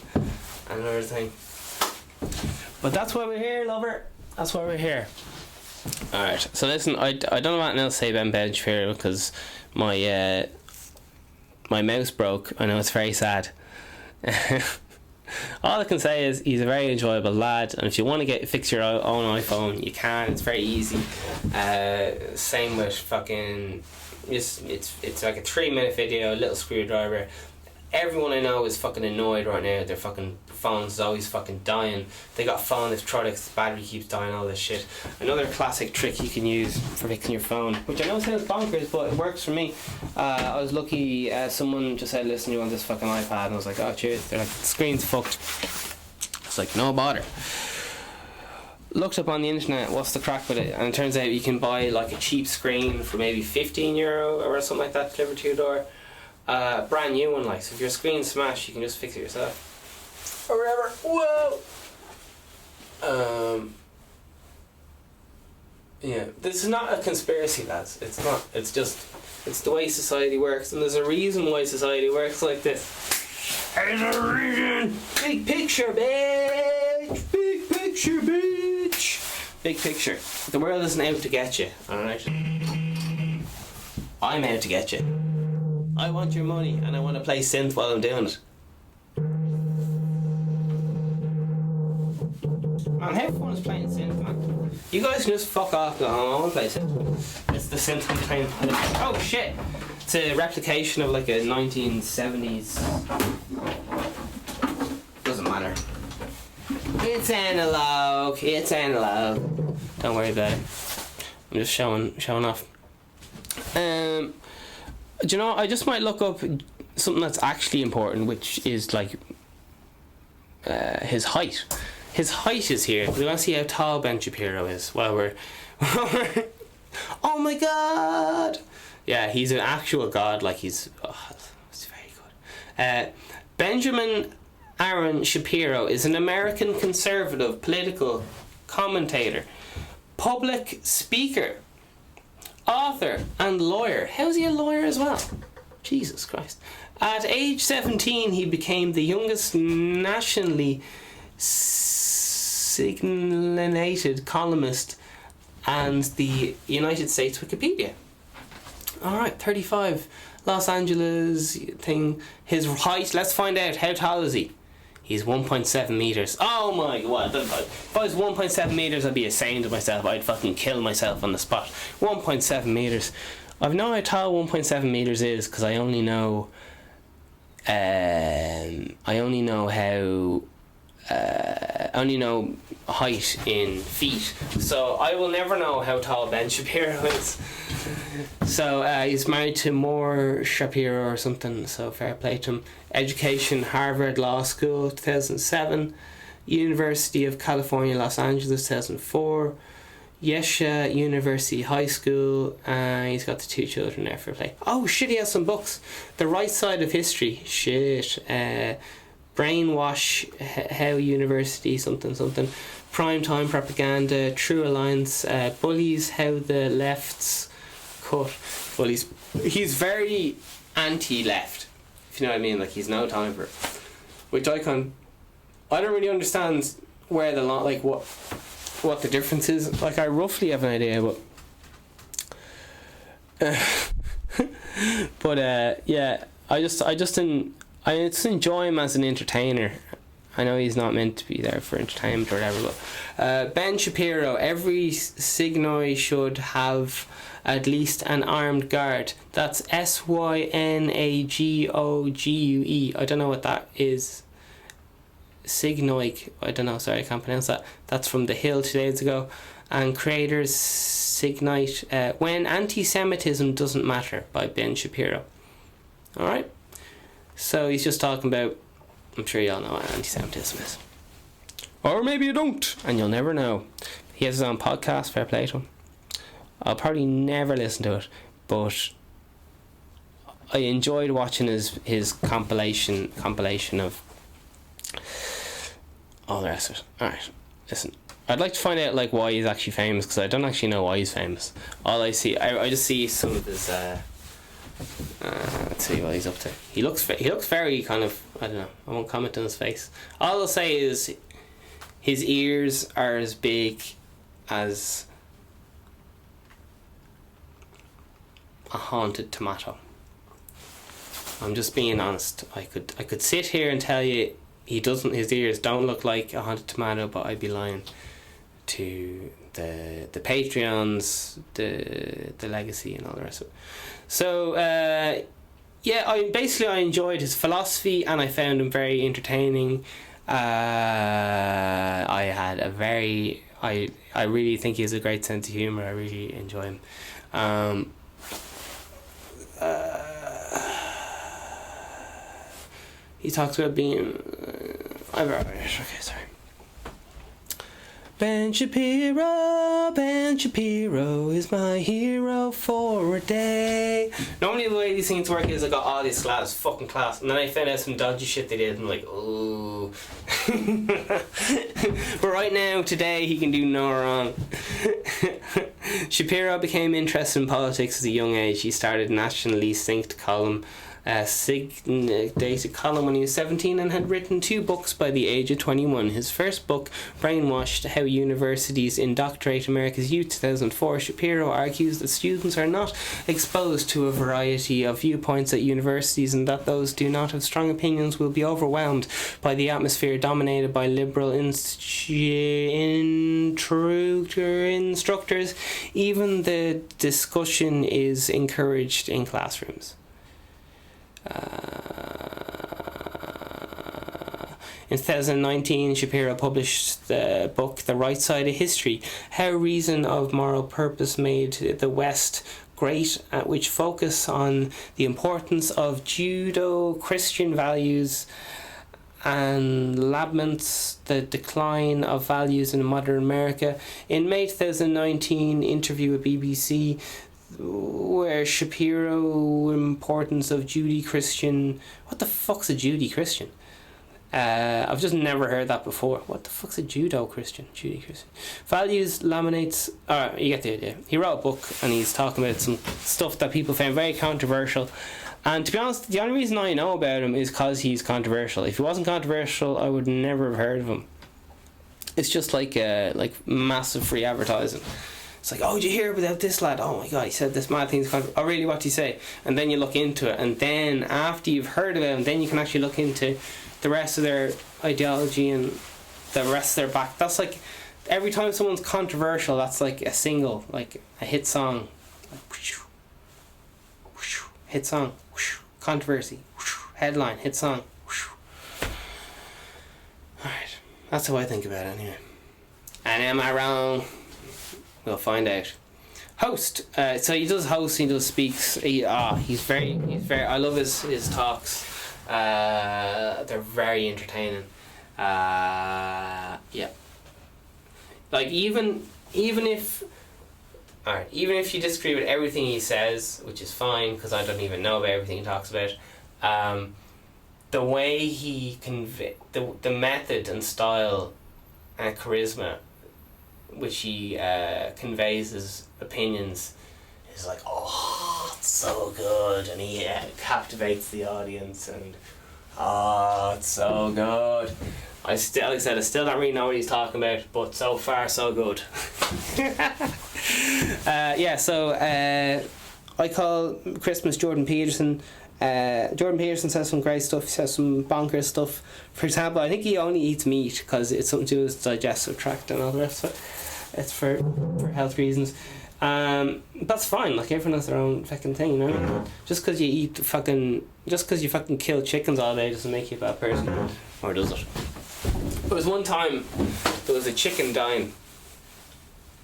Another thing. But that's why we're here, lover. That's why we're here. Alright, so listen, I don't know what else to say about Ben Shapiro, because my mouse broke. I know, it's very sad. All I can say is he's a very enjoyable lad, and if you want to fix your own iPhone, you can. It's very easy. Same with fucking. It's like a 3-minute video, a little screwdriver. Everyone I know is fucking annoyed right now. Their fucking phone's always fucking dying. They got a phone that's the battery keeps dying, all this shit. Another classic trick you can use for fixing your phone, which I know sounds bonkers, but it works for me. I was lucky, someone just said, listen, you want this fucking iPad? And I was like, oh cheers. They're like, the screen's fucked. It's like, no bother. Looked up on the internet what's the crack with it, and it turns out you can buy like a cheap screen for maybe €15 or something like that delivered to your door. Brand new one, like, so if your screen's smashed, you can just fix it yourself or whatever. Whoa. Yeah, this is not a conspiracy, lads. It's not. It's the way society works, and there's a reason why society works like this. There's a reason. Big picture, bitch. Big picture, bitch. Big picture. The world isn't out to get you, alright? I'm out to get you. I want your money and I want to play synth while I'm doing it. Man, how fun is playing synth, man? You guys can just fuck off and go home. I want to play synth. It's the synth I'm playing. Oh shit! It's a replication of like a 1970s. Doesn't matter. It's analog. It's analog. Don't worry about it. I'm just showing off. Do you know? I just might look up something that's actually important, which is like his height. His height is here. We want to see how tall Ben Shapiro is. While we're oh my god! Yeah, he's an actual god. Like he's very good. Benjamin Aaron Shapiro is an American conservative political commentator, public speaker, author, and lawyer. How's he a lawyer as well? Jesus Christ. At age 17, he became the youngest nationally signalated columnist and the United States Wikipedia. Alright, 35. Los Angeles thing. His height, let's find out. How tall is he? He's 1.7 meters. Oh my god. If I was 1.7 meters, I'd be ashamed of myself. I'd fucking kill myself on the spot. 1.7 meters. I've no idea how tall 1.7 meters is because I only know height in feet, so I will never know how tall Ben Shapiro is. So he's married to Moore Shapiro or something, so fair play to him. Education, Harvard Law School 2007, University of California Los Angeles 2004, Yesha University High School, and he's got the 2 children there, fair play. Oh shit, he has some books. The Right Side of History, shit. Brainwash, How University something, Prime Time Propaganda, True Alliance, Bullies, How the Left's Cut Bullies. He's very anti-left, if you know what I mean. Like he's no time for it, which I don't really understand where the like what the difference is. Like I roughly have an idea, but yeah, I just enjoy him as an entertainer. I know he's not meant to be there for entertainment or whatever, but Ben Shapiro, every Synagogue should have at least an armed guard. That's Synagogue. I don't know what that is. Synagogue. I don't know, sorry, I can't pronounce that. That's from The Hill 2 days ago. And creators Signite When Anti-Semitism Doesn't Matter by Ben Shapiro. Alright? So he's just talking about, I'm sure you all know what anti-Semitism is. Or maybe you don't, and you'll never know. He has his own podcast, fair play to him. I'll probably never listen to it, but I enjoyed watching his compilation of all the rest of it. Alright, listen. I'd like to find out like why he's actually famous, because I don't actually know why he's famous. All I see, I just see some of his let's see what he's up to. He looks very kind of, I don't know, I won't comment on his face. All I'll say is his ears are as big as a haunted tomato. I'm just being honest. I could sit here and tell you his ears don't look like a haunted tomato, but I'd be lying to the Patreons, the legacy and all the rest of it. So yeah, I enjoyed his philosophy and I found him very entertaining. I really think he has a great sense of humour. I really enjoy him. He talks about being okay, sorry. Ben Shapiro is my hero for a day. Normally the way these things work is I got all this fucking class, and then I found out some dodgy shit they did, and I'm like, ooh. But right now, today, he can do no wrong. Shapiro became interested in politics at a young age. He started a nationally synced column dated column when he was 17 and had written 2 books by the age of 21. His first book, Brainwashed: How Universities Indoctrinate America's Youth, 2004, Shapiro argues that students are not exposed to a variety of viewpoints at universities and that those who do not have strong opinions will be overwhelmed by the atmosphere dominated by liberal instructors. Even the discussion is encouraged in classrooms. In 2019, Shapiro published the book The Right Side of History: How Reason of Moral Purpose Made the West Great, which focus on the importance of Judeo-Christian values and laments the decline of values in modern America. In May 2019 interview with BBC, where Shapiro importance of Judeo-Christian. What the fuck's a Judeo-Christian? I've just never heard that before. What the fuck's a Judeo-Christian? Judeo-Christian values laminates. Alright, you get the idea. He wrote a book and he's talking about some stuff that people found very controversial. And to be honest, the only reason I know about him is because he's controversial. If he wasn't controversial, I would never have heard of him. It's just like massive free advertising. It's like, oh, did you hear about this lad? Oh my god, he said this mad thing. Oh, really, what did he say? And then you look into it, and then after you've heard about him, then you can actually look into the rest of their ideology and the rest of their back. That's like, every time someone's controversial, that's like a single, like a hit song. Like, hit song, controversy, headline, hit song. Alright, that's how I think about it anyway. And am I wrong? We'll find out. Host. So he does host. He does speaks. He's very. I love his talks. They're very entertaining. Yeah. Like even if you disagree with everything he says, which is fine because I don't even know about everything he talks about. The way he the method and style and charisma which he conveys his opinions is like, oh, it's so good, and he captivates the audience, and it's so good. I still don't really know what he's talking about, but so far so good. I call Christmas Jordan Peterson. Jordan Peterson says some great stuff. He says some bonkers stuff. For example, I think he only eats meat because it's something to do with his digestive tract and all the rest of it. It's for health reasons. That's fine. Like, everyone has their own fucking thing, you know. Just because you fucking kill chickens all day doesn't make you a bad person, or does it? There was one time there was a chicken dying,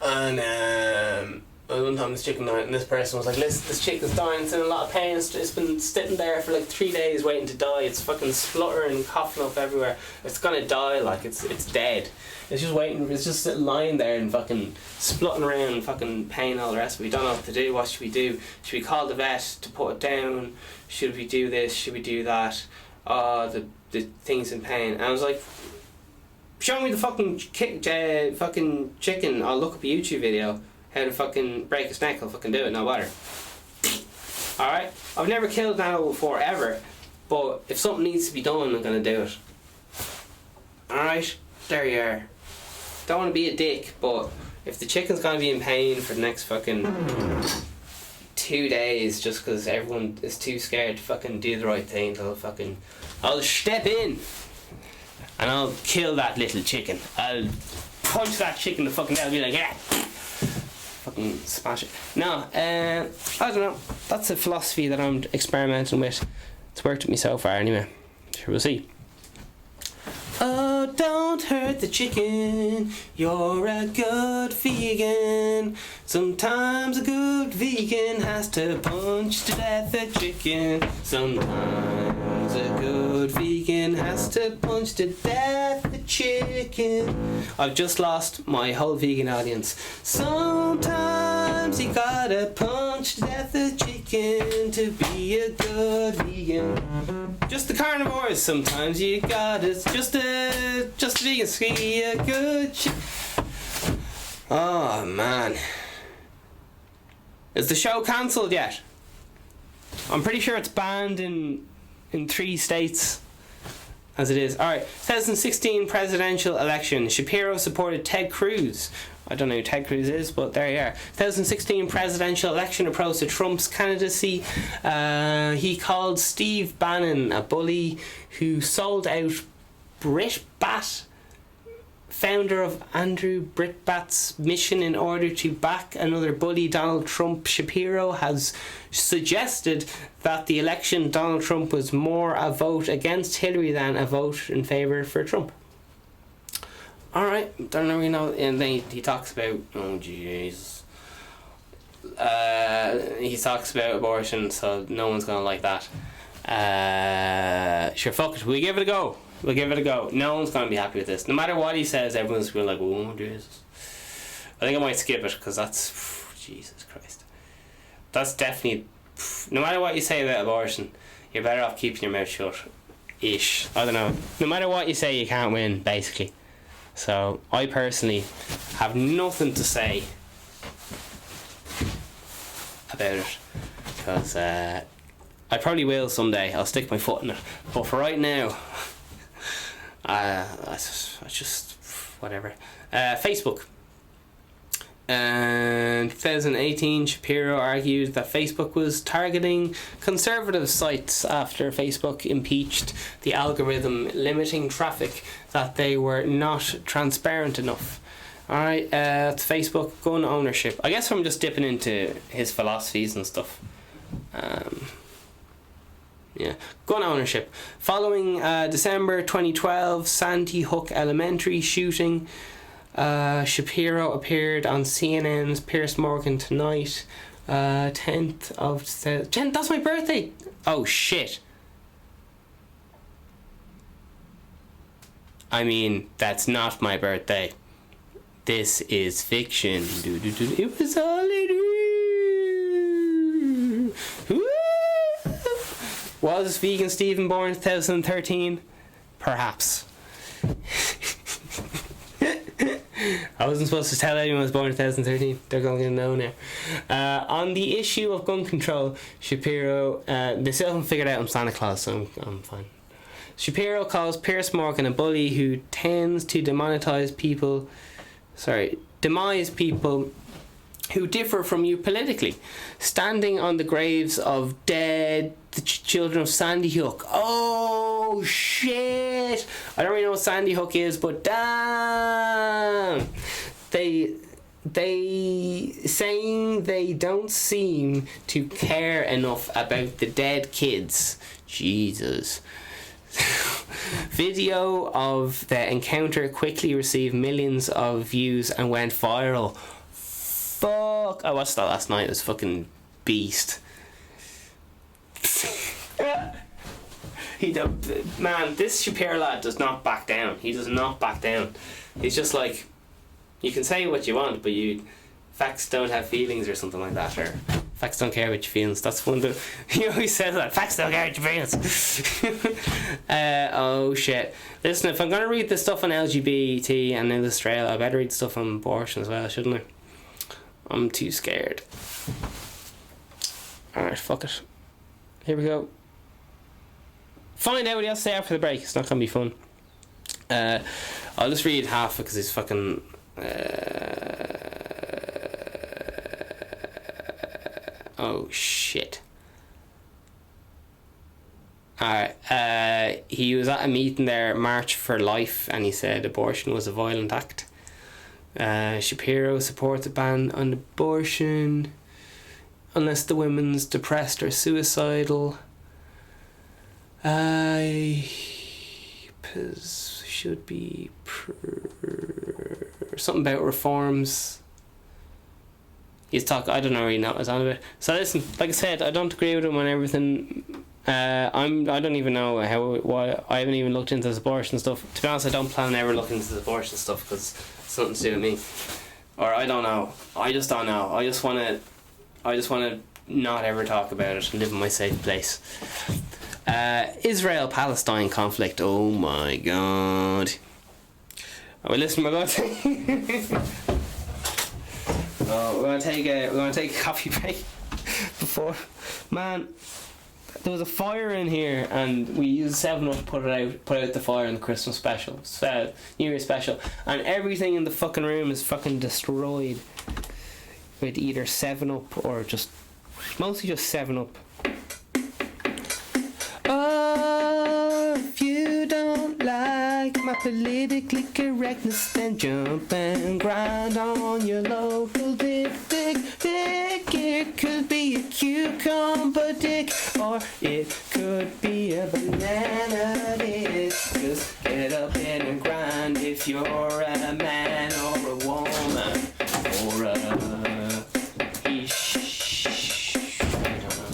and one time this chicken died, and this person was like, listen, this chicken's dying, it's in a lot of pain, it's been sitting there for like 3 days waiting to die, it's fucking spluttering and coughing up everywhere, it's gonna die, like it's dead, it's just waiting, it's just lying there and fucking splutting around and fucking pain, all the rest of it. We don't know what to do. What should we do? Should we call the vet to put it down? Should we do this? Should we do that? The thing's in pain. And I was like, show me the fucking chicken, I'll look up a YouTube video how to fucking break its neck, I'll fucking do it, no matter. Alright? I've never killed an animal before, ever, but if something needs to be done, I'm gonna do it. Alright? There you are. Don't want to be a dick, but if the chicken's gonna be in pain for the next fucking 2 days just because everyone is too scared to fucking do the right thing, I'll step in and I'll kill that little chicken. I'll punch that chicken the fucking I'll be like, yeah, fucking smash it. No, I don't know. That's a philosophy that I'm experimenting with. It's worked with me so far anyway. Sure, we'll see. Oh, don't hurt the chicken, you're a good vegan. Sometimes a good vegan has to punch to death a chicken. Sometimes a good vegan has to punch to death a chicken. I've just lost my whole vegan audience. Sometimes you gotta punch to death a chicken to be a good vegan. Just the carnivores, sometimes you gotta just vegan ski a good Oh man. Is the show cancelled yet? I'm pretty sure it's banned in 3 states as it is. Alright, 2016 presidential election. Shapiro supported Ted Cruz. I don't know who Ted Cruz is, but there you are. 2016 presidential election approach to Trump's candidacy. He called Steve Bannon a bully who sold out Breitbart, founder of Andrew Breitbart's mission in order to back another bully, Donald Trump. Shapiro has suggested that the election, Donald Trump was more a vote against Hillary than a vote in favour for Trump. Alright, don't really know. And then he talks about, oh Jesus. He talks about abortion, so no one's gonna like that. Sure, fuck it, we'll give it a go. We'll give it a go. No one's gonna be happy with this. No matter what he says, everyone's gonna be like, oh Jesus. I think I might skip it, because that's, Jesus Christ. That's definitely, no matter what you say about abortion, you're better off keeping your mouth shut. Ish. I don't know. No matter what you say, you can't win, basically. So I personally have nothing to say about it, because I probably will someday. I'll stick my foot in it, but for right now, I just whatever. Facebook. In 2018, Shapiro argued that Facebook was targeting conservative sites after Facebook impeached the algorithm limiting traffic, that they were not transparent enough. Alright, it's Facebook. Gun ownership. I guess I'm just dipping into his philosophies and stuff. Yeah, gun ownership. Following December 2012 Sandy Hook Elementary shooting, Shapiro appeared on CNN's Piers Morgan Tonight, 10th of... that's my birthday! Oh shit. I mean, that's not my birthday. This is fiction. It was all a dream. Was Vegan Stephen born in 2013? Perhaps. I wasn't supposed to tell anyone I was born in 2013. They're going to know now. On the issue of gun control, Shapiro... they still haven't figured out I'm Santa Claus, so I'm fine. Shapiro calls Piers Morgan a bully who tends to demise people who differ from you politically, standing on the graves of the children of Sandy Hook. Oh shit! I don't really know what Sandy Hook is, but damn, they saying they don't seem to care enough about the dead kids. Jesus. Video of the encounter quickly received millions of views and went viral. Fuck, I watched that last night. It was fucking beast. Man, this Shapiro lad does not back down. He does not back down. He's just like, you can say what you want, but facts don't have feelings or something like that, or facts don't care about your feelings. That's one of the, he always says that, facts don't care about your feelings. Oh shit. Listen, if I'm going to read the stuff on LGBT and Israel, I better read stuff on abortion as well, shouldn't I? I'm too scared. Alright, fuck it. Here we go. Find out what he has to say after the break. It's not going to be fun. I'll just read half because he's fucking... oh shit. Alright, he was at a meeting there, March for Life, and he said abortion was a violent act. Shapiro supports a ban on abortion unless the woman's depressed or suicidal. Should be something about reforms. He's I don't know really know what he's on about. So listen, like I said, I don't agree with him on everything. I don't even know why I haven't even looked into this abortion stuff. To be honest, I don't plan on ever looking into the abortion stuff because it's something to do with me. Or I don't know. I just don't know. I just wanna not ever talk about it and live in my safe place. Israel-Palestine conflict. Oh my god. Oh, listen, we're going to we're going to take a coffee break before. Man, there was a fire in here, and we used 7-Up to put out the fire in the Christmas special, New Year special, and everything in the fucking room is fucking destroyed with either 7-Up or mostly just 7-Up. Oh, if you don't like my politically correctness, then jump and grind on your local dick. It could be a cucumber dick, or it could be a banana dick. Just get up in and grind if you're a man or a woman or a ish. I don't know.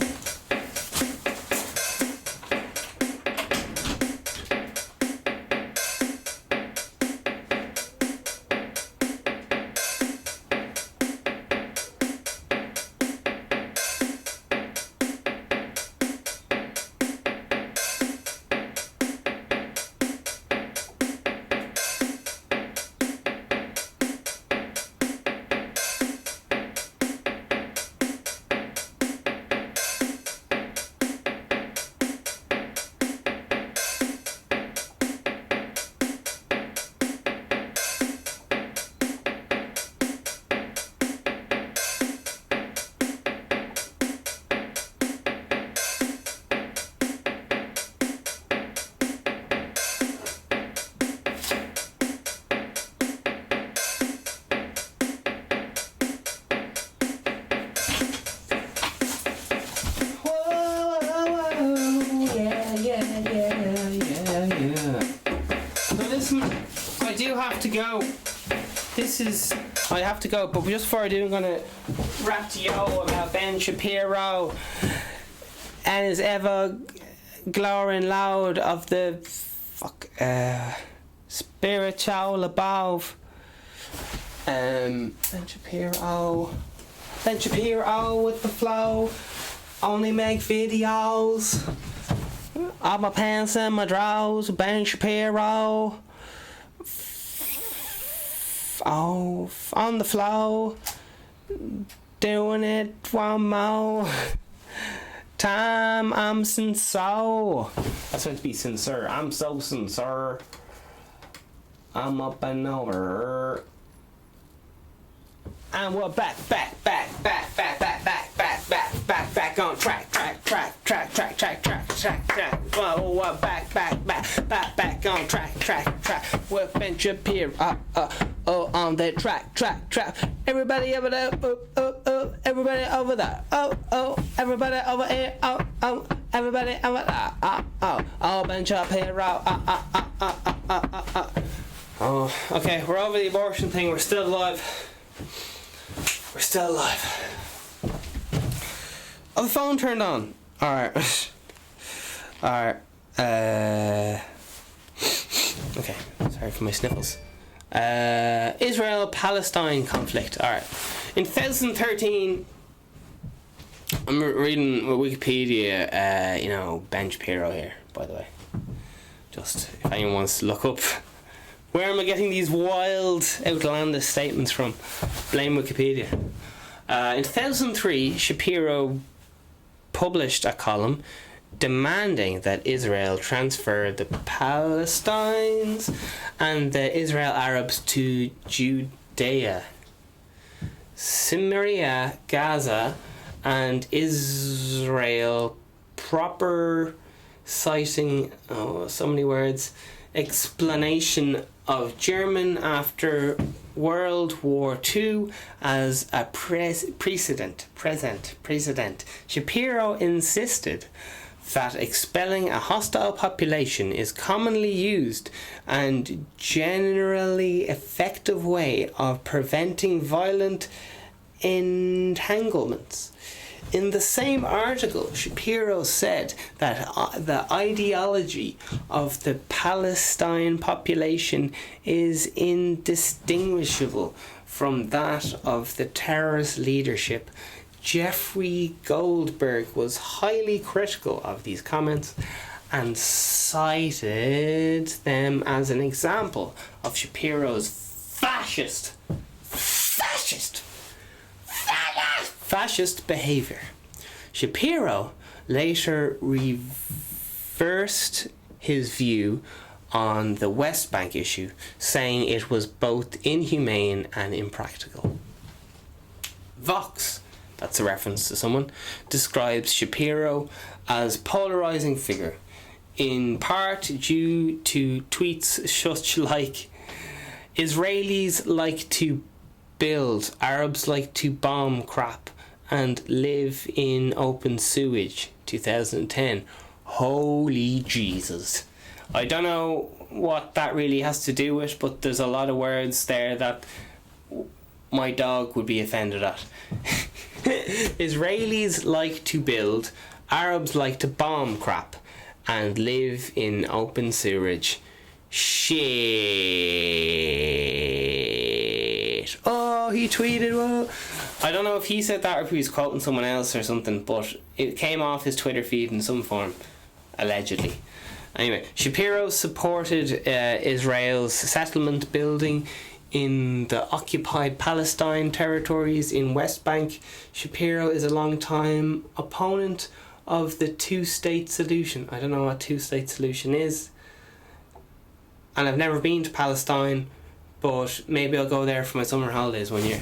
I have to go, but just before I do, I'm gonna rap to you about Ben Shapiro and his ever glowing loud of the spiritual above. Ben Shapiro with the flow, only make videos of my pants and my drawers. Ben Shapiro. Oh, on the flow, doing it one more time. I'm sincere. That's meant to be sincere. I'm so sincere. I'm up and over. And we're back on track. Whoa, we're back on track. We're Ben Shapiro, on the track. Everybody over there, everybody over there, everybody over here, everybody over there, Ben Shapiro, Oh, okay, we're over the abortion thing. We're still alive. Oh, the phone turned on. Alright. Okay, sorry for my sniffles. Israel-Palestine conflict. Alright. In 2013, I'm reading Wikipedia, Ben Shapiro here, by the way. Just, if anyone wants to look up, where am I getting these wild, outlandish statements from? Blame Wikipedia. In 2003, Shapiro published a column demanding that Israel transfer the Palestinians and the Israel Arabs to Judea, Samaria, Gaza, and Israel proper, citing, so many words, explanation of German after World War II as a precedent. Shapiro insisted that expelling a hostile population is commonly used and generally effective way of preventing violent entanglements. In the same article, Shapiro said that the ideology of the Palestinian population is indistinguishable from that of the terrorist leadership. Jeffrey Goldberg was highly critical of these comments and cited them as an example of Shapiro's fascist behavior. Shapiro later reversed his view on the West Bank issue, saying it was both inhumane and impractical. Vox, that's a reference to someone, describes Shapiro as polarizing figure, in part due to tweets such like, Israelis like to build, Arabs like to bomb crap and live in open sewage, 2010. Holy Jesus. I don't know what that really has to do with, but there's a lot of words there that my dog would be offended at. Israelis like to build, Arabs like to bomb crap and live in open sewerage. Shit. Oh, he tweeted, well, I don't know if he said that or if he was quoting someone else or something, but it came off his Twitter feed in some form, allegedly. Anyway, Shapiro supported Israel's settlement building in the occupied Palestine territories in West Bank. Shapiro is a long-time opponent of the two-state solution. I don't know what two-state solution is, and I've never been to Palestine, but maybe I'll go there for my summer holidays one year.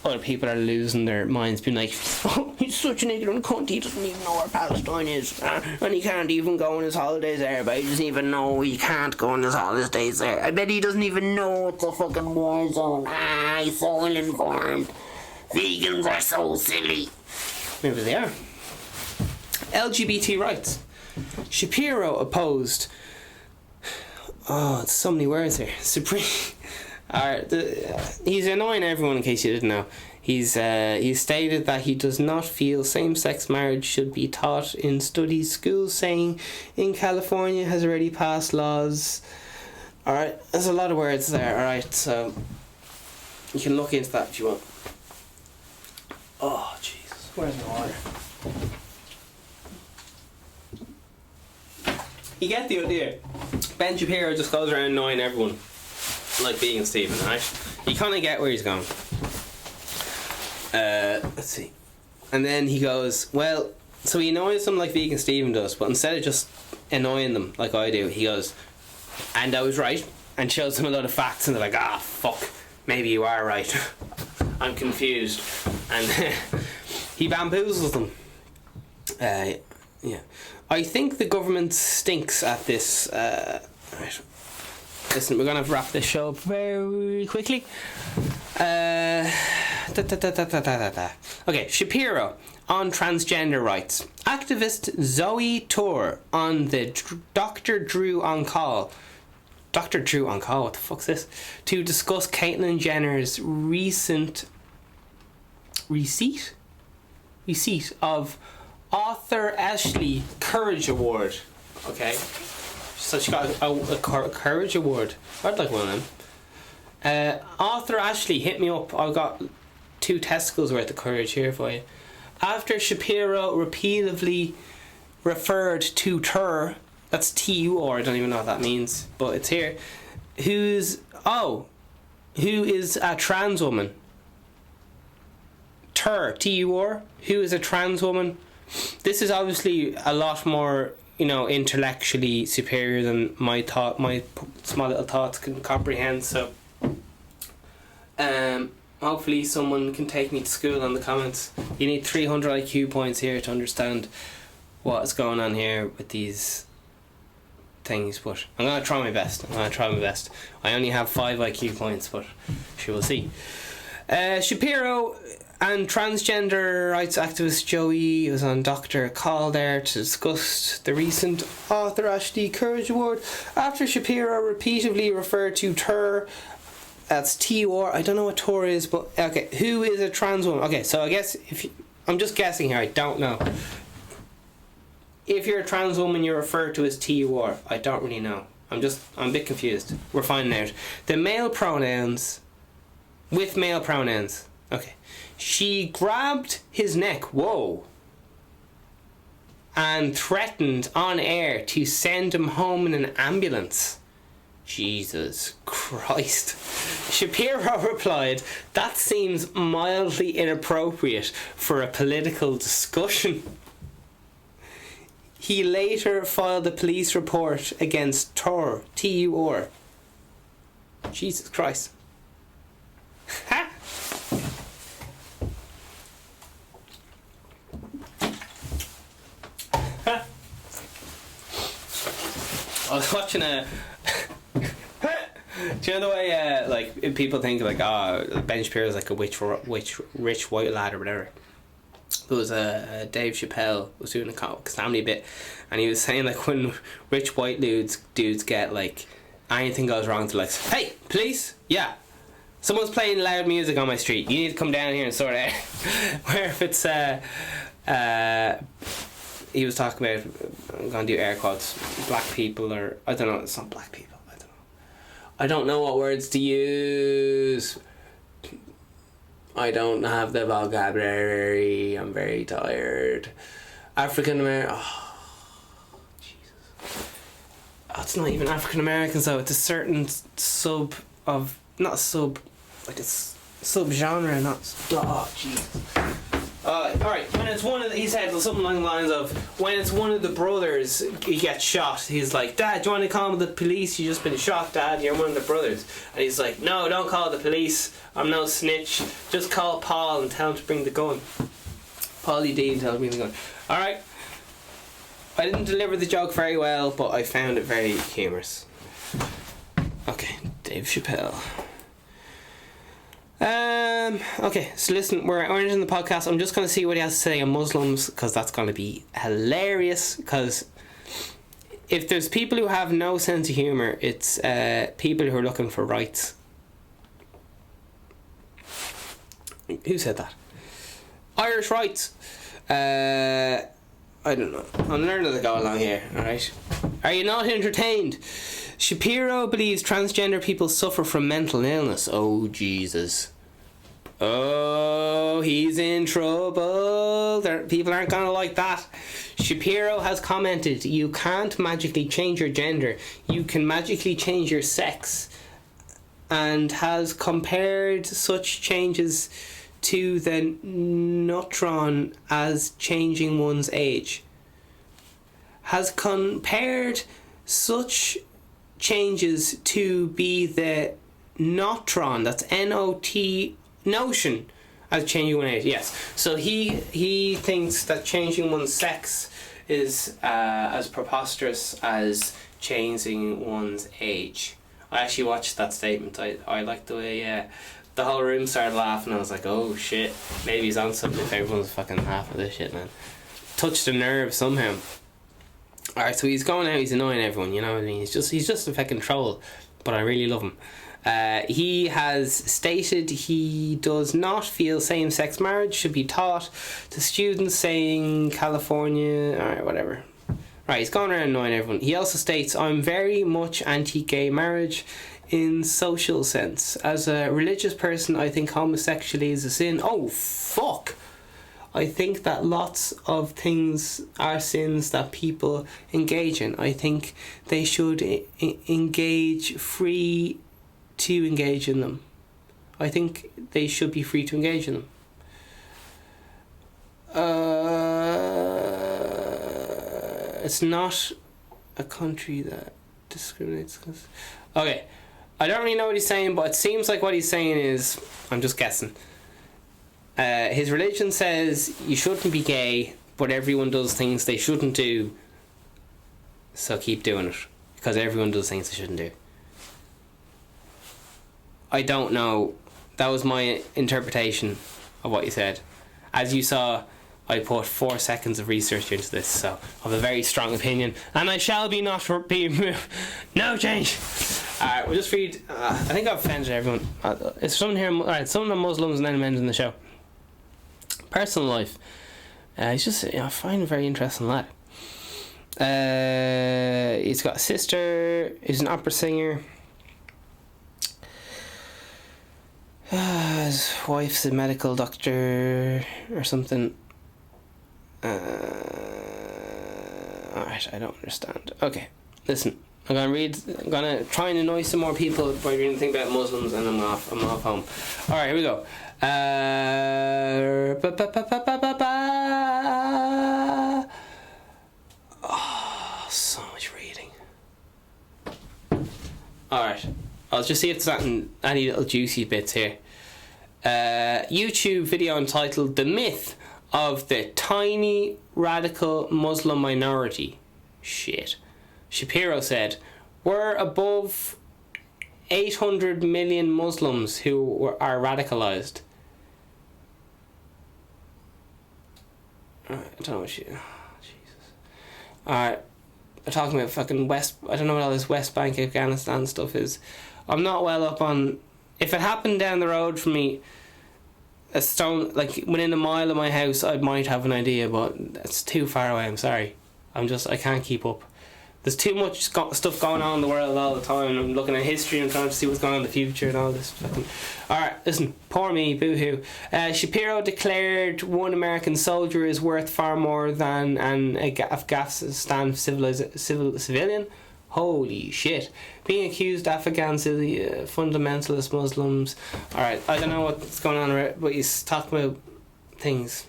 Other people are losing their minds, being like, oh, he's such an ignorant cunt, he doesn't even know where Palestine is, and he can't even go on his holidays there, but he doesn't even know he can't go on his holidays there. I bet he doesn't even know it's a fucking war zone. He's so ill-informed. Vegans are so silly. Maybe they are. LGBT rights. Shapiro opposed, it's so many words here, he's annoying everyone, in case you didn't know. He's stated that he does not feel same-sex marriage should be taught in studies schools, saying in California has already passed laws. Alright, there's a lot of words there. Alright, so you can look into that if you want. Oh Jesus, where's my water? You get the idea. Ben Shapiro just goes around annoying everyone, like Vegan Stephen, right? You kind of get where he's going. Let's see. And then he goes, well, so he annoys them like Vegan Stephen does, but instead of just annoying them like I do, he goes, and I was right, and shows them a lot of facts, and they're like, fuck, maybe you are right. I'm confused. And he bamboozles them. Yeah. I think the government stinks at this. Right. Listen, we're going to wrap this show up very quickly. Okay, Shapiro on transgender rights. Activist Zoe Tour on the Dr. Drew on Call. Dr. Drew on Call, what the fuck's this? To discuss Caitlyn Jenner's recent receipt of Author Ashley Courage Award. Okay, so she got a Courage Award. I'd like one of them. Author Ashley, hit me up. I've got 2 testicles worth of courage here for you. After Shapiro repeatedly referred to her, that's T-U-R, I don't even know what that means, but it's here, who is a trans woman. T-U-R, who is a trans woman. This is obviously a lot more, intellectually superior than my small little thoughts can comprehend, so hopefully someone can take me to school on the comments. You need 300 IQ points here to understand what is going on here with these things, but I'm going to try my best. I only have 5 IQ points, but sure, we'll see. Shapiro and transgender rights activist Joey was on Dr. Call there to discuss the recent Author Ashley Courage Award after Shapiro repeatedly referred to her, that's T-O-R, I don't know what Tor is, but okay, who is a trans woman? Okay, so I guess I'm just guessing here, I don't know. If you're a trans woman, you're referred to as T-O-R. I don't really know. I'm a bit confused. We're finding out. The male pronouns, with male pronouns. Okay. She grabbed his neck, and threatened on air to send him home in an ambulance. Jesus Christ. Shapiro replied, "That seems mildly inappropriate for a political discussion." He later filed a police report against Tur, T-U-R. Jesus Christ. Ha! I was watching a... Do you know the way, like, people think, like, oh, Ben Shapiro is like a rich white lad or whatever? There was Dave Chappelle was doing a comedy bit, and he was saying, like, when rich white dudes get, like, anything goes wrong, to like, "Hey, police, yeah, someone's playing loud music on my street. You need to come down here and sort it out." Where if it's he was talking about, I'm gonna do air quotes, black people, or I don't know, it's not black people. I don't know what words to use. I don't have the vocabulary. I'm very tired. African American. Oh, Jesus. Oh, it's not even African Americans though. It's a certain like it's sub-genre, not. Oh, Jesus. Alright, when it's one of he said something along the lines of, when it's one of the brothers, he gets shot, he's like, "Dad, do you want to call the police? You just been shot, Dad, you're one of the brothers." And he's like, "No, don't call the police, I'm no snitch, just call Paul and tell him to bring the gun. Paulie D and tell him to bring the gun." Alright, I didn't deliver the joke very well, but I found it very humorous. Okay, Dave Chappelle. Okay, so listen, we're ending the podcast. I'm just going to see what he has to say on Muslims, because that's going to be hilarious. Because if there's people who have no sense of humour, it's people who are looking for rights. Who said that? Irish rights. I don't know. I'm learning to go along here, alright? Are you not entertained? Shapiro believes transgender people suffer from mental illness. Oh, Jesus. Oh, he's in trouble. People aren't gonna like that. Shapiro has commented, "You can't magically change your gender. You can magically change your sex." And has compared such changes to the neutron as changing one's age. Has compared such changes to be the neutron, that's N-O-T, notion, as changing one's age. Yes, so he thinks that changing one's sex is as preposterous as changing one's age. I actually watched that statement. I liked the way the whole room started laughing. I was like, oh shit, maybe he's on something if everyone's fucking laughing at this shit, man. Touched a nerve somehow. Alright, so he's going out, he's annoying everyone, you know what I mean? He's just a fucking troll, but I really love him. He has stated he does not feel same-sex marriage should be taught to students, saying California, alright, whatever. Right, he's going around annoying everyone. He also states, "I'm very much anti-gay marriage in social sense. As a religious person, I think homosexuality is a sin." Oh, fuck! I think that lots of things are sins that people engage in. I think they should engage free to engage in them. I think they should be free to engage in them. It's not a country that discriminates. Okay, I don't really know what he's saying, but it seems like what he's saying is, I'm just guessing, his religion says you shouldn't be gay, but everyone does things they shouldn't do, so keep doing it, because everyone does things they shouldn't do. I don't know. That was my interpretation of what you said. As you saw, I put 4 seconds of research into this, so I have a very strong opinion, and I shall be not be no change. Alright, we'll just read. I think I've offended everyone. It's something here. Alright, something on Muslims, and then I'm ending the show. Personal life. He's just, I find him a very interesting lad. He's got a sister. He's an opera singer. His wife's a medical doctor or something. Alright, I don't understand. Okay, listen. I'm gonna try and annoy some more people by reading the thing about Muslims, and I'm off home. Alright, here we go. Oh, so much reading. Alright, I'll just see if there's any little juicy bits here. YouTube video entitled "The Myth of the Tiny Radical Muslim Minority." Shit. Shapiro said, "We're above 800 million Muslims who are radicalized." I don't know what Jesus. Alright. They're talking about fucking West. I don't know what all this West Bank, Afghanistan stuff is. I'm not well up on. If it happened down the road from me, a stone, like within a mile of my house, I might have an idea, but it's too far away. I'm sorry. I can't keep up. There's too much stuff going on in the world all the time. I'm looking at history and trying to see what's going on in the future and all this fucking... Alright, listen, poor me, boo-hoo. Shapiro declared one American soldier is worth far more than an Afghanistan civilian. Holy shit. Being accused Afghan fundamentalist Muslims. Alright, I don't know what's going on, but he's talking about things.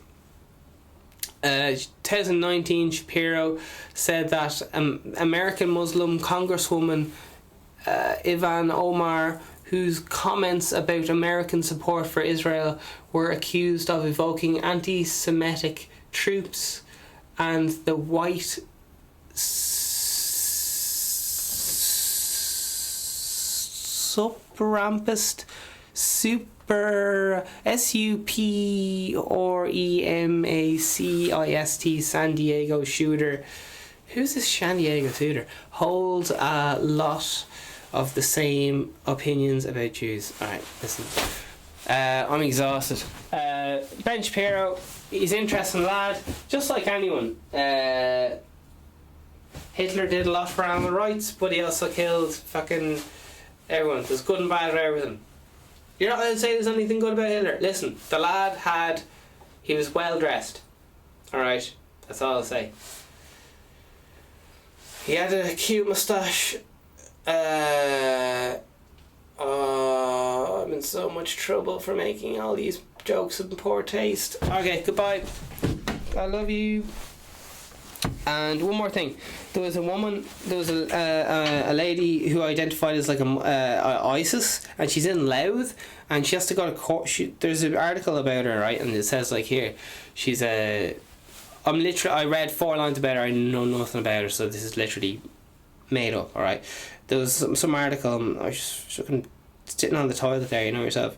2019, Shapiro said that American Muslim Congresswoman Ivan Omar, whose comments about American support for Israel were accused of evoking anti-Semitic troops and the white supremacist SUPREMACIST San Diego shooter. Who's this San Diego shooter? Holds a lot of the same opinions about Jews. Alright, listen. I'm exhausted. Ben Shapiro, he's an interesting lad, just like anyone. Hitler did a lot for animal rights, but he also killed fucking everyone. There's good and bad for everything. You're not going to say there's anything good about Hitler. Listen, the lad he was well dressed. Alright, that's all I'll say. He had a cute moustache. I'm in so much trouble for making all these jokes in poor taste. Okay, goodbye. I love you. And one more thing, there was a lady who identified as like ISIS, and she's in Louth, and she has to go to court. There's an article about her, right, and it says like here, she's I read 4 lines about her, I know nothing about her, so this is literally made up. All right, there was some article. I was just sitting on the toilet there, you know yourself,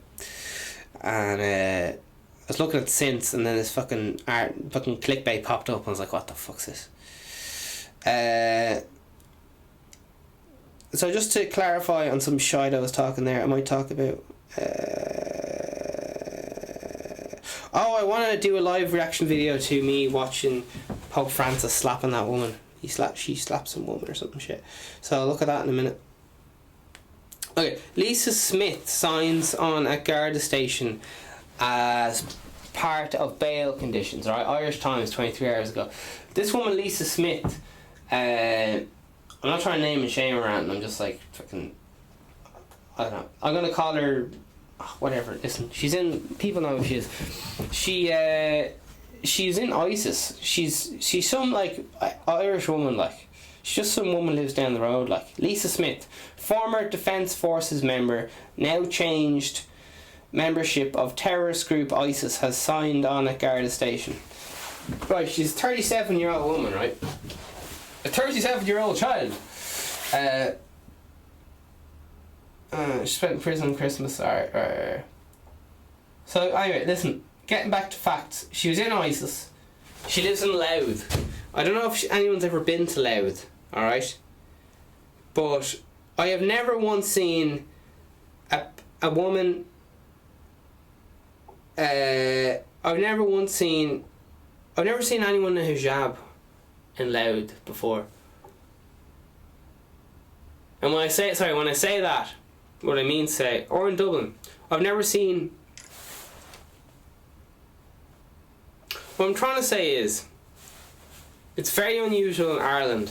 and I was looking at since, and then this fucking clickbait popped up, and I was like, what the fuck's this? So just to clarify on some shite I was talking there, I might talk about I want to do a live reaction video to me watching Pope Francis slapping that woman. She slapped some woman or something shit. So I'll look at that in a minute. Okay, Lisa Smith signs on at Garda station as part of bail conditions. Right, Irish Times 23 hours ago. This woman Lisa Smith, I'm not trying to name and shame around. I'm just like fucking, I don't know. I'm gonna call her whatever. Listen, she's in. People know who she is. She's in ISIS. She's some like Irish woman. Like she's just some woman lives down the road. Like Lisa Smith, former Defence Forces member, now changed membership of terrorist group ISIS, has signed on at Garda station. Right, she's a 37-year-old woman, right? A 37-year-old child. She spent in prison on Christmas. Alright. So anyway, listen. Getting back to facts. She was in ISIS. She lives in Louth. I don't know if anyone's ever been to Louth. Alright? But I have never once seen a woman... I've never seen anyone in a hijab in Louth before. And when I say that, what I mean to say, or in Dublin, I've never seen... What I'm trying to say is, it's very unusual in Ireland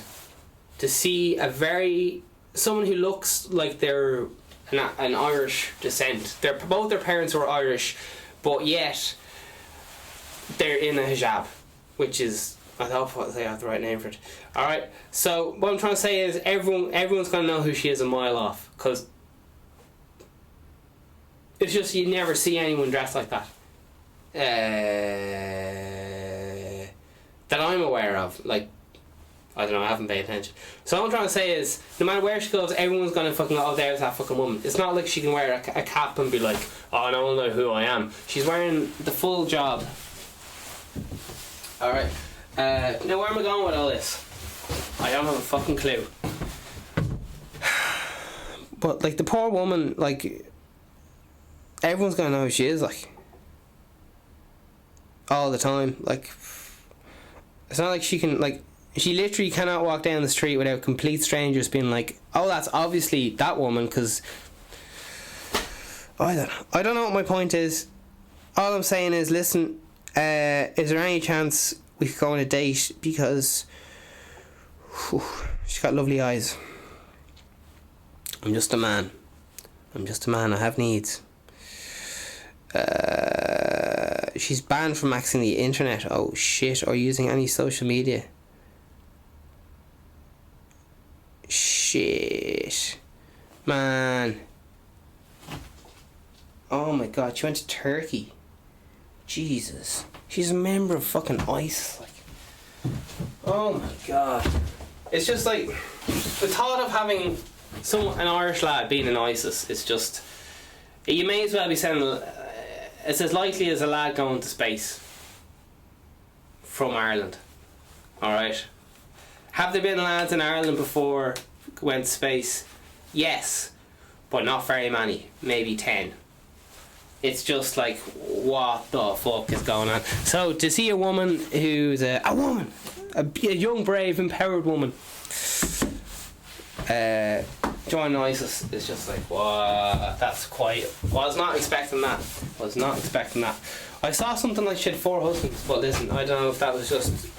to see someone who looks like they're an Irish descent. Both their parents were Irish, but yet they're in a hijab, which is, I hope I have the right name for it. Alright, so what I'm trying to say is everyone's going to know who she is a mile off, because it's just you never see anyone dressed like that. That I'm aware of. Like, I don't know, I haven't paid attention. So what I'm trying to say is, no matter where she goes, everyone's gonna fucking go, oh, there's that fucking woman. It's not like she can wear a cap and be like, oh, no one will know who I am. She's wearing the full job. Alright. Now where am I going with all this? I don't have a fucking clue. But, like, the poor woman, like, everyone's gonna know who she is, like, all the time. Like, it's not like she can, like, she literally cannot walk down the street without complete strangers being like, oh, that's obviously that woman, because I don't know what my point is. All I'm saying is, listen, is there any chance we could go on a date, because she's got lovely eyes. I'm just a man, I have needs. She's banned from accessing the internet, oh shit, or using any social media. Shit, man. Oh my god, she went to Turkey. Jesus, she's a member of fucking ISIS. Like, oh my god, it's just like the thought of having an Irish lad being in ISIS is just, you may as well be sending. It's as likely as a lad going to space from Ireland. Alright? Have there been lads in Ireland before went to space? Yes. But not very many. Maybe 10. It's just like, what the fuck is going on? So, to see a woman who's a young, brave, empowered woman join ISIS is just like, what? That's quite. I was not expecting that. I saw something like she had 4 husbands, but listen, I don't know if that was just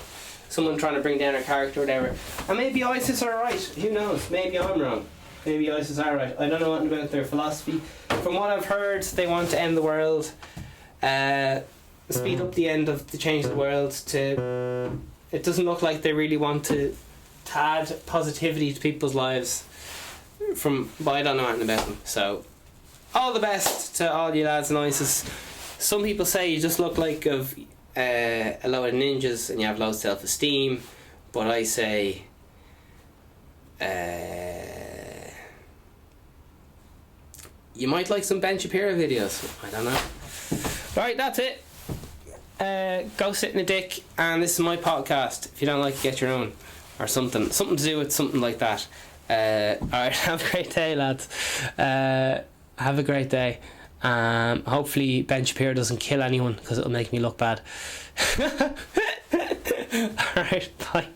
someone trying to bring down her character or whatever. And maybe ISIS are right. Who knows? Maybe I'm wrong. Maybe ISIS are right. I don't know anything about their philosophy. From what I've heard, they want to end the world, speed up the end of the change of the world. It doesn't look like they really want to add positivity to people's lives. But I don't know anything about them. So, all the best to all you lads in ISIS. Some people say you just look like a load of ninjas and you have low self-esteem, but I say you might like some Ben Shapiro videos. I don't know. Right, that's it. Go sit in a dick, and this is my podcast. If you don't like it, get your own, or something to do with something like that. Alright, have a great day, lads. Have a great day. Hopefully Ben Shapiro doesn't kill anyone, because it'll make me look bad. Alright, bye.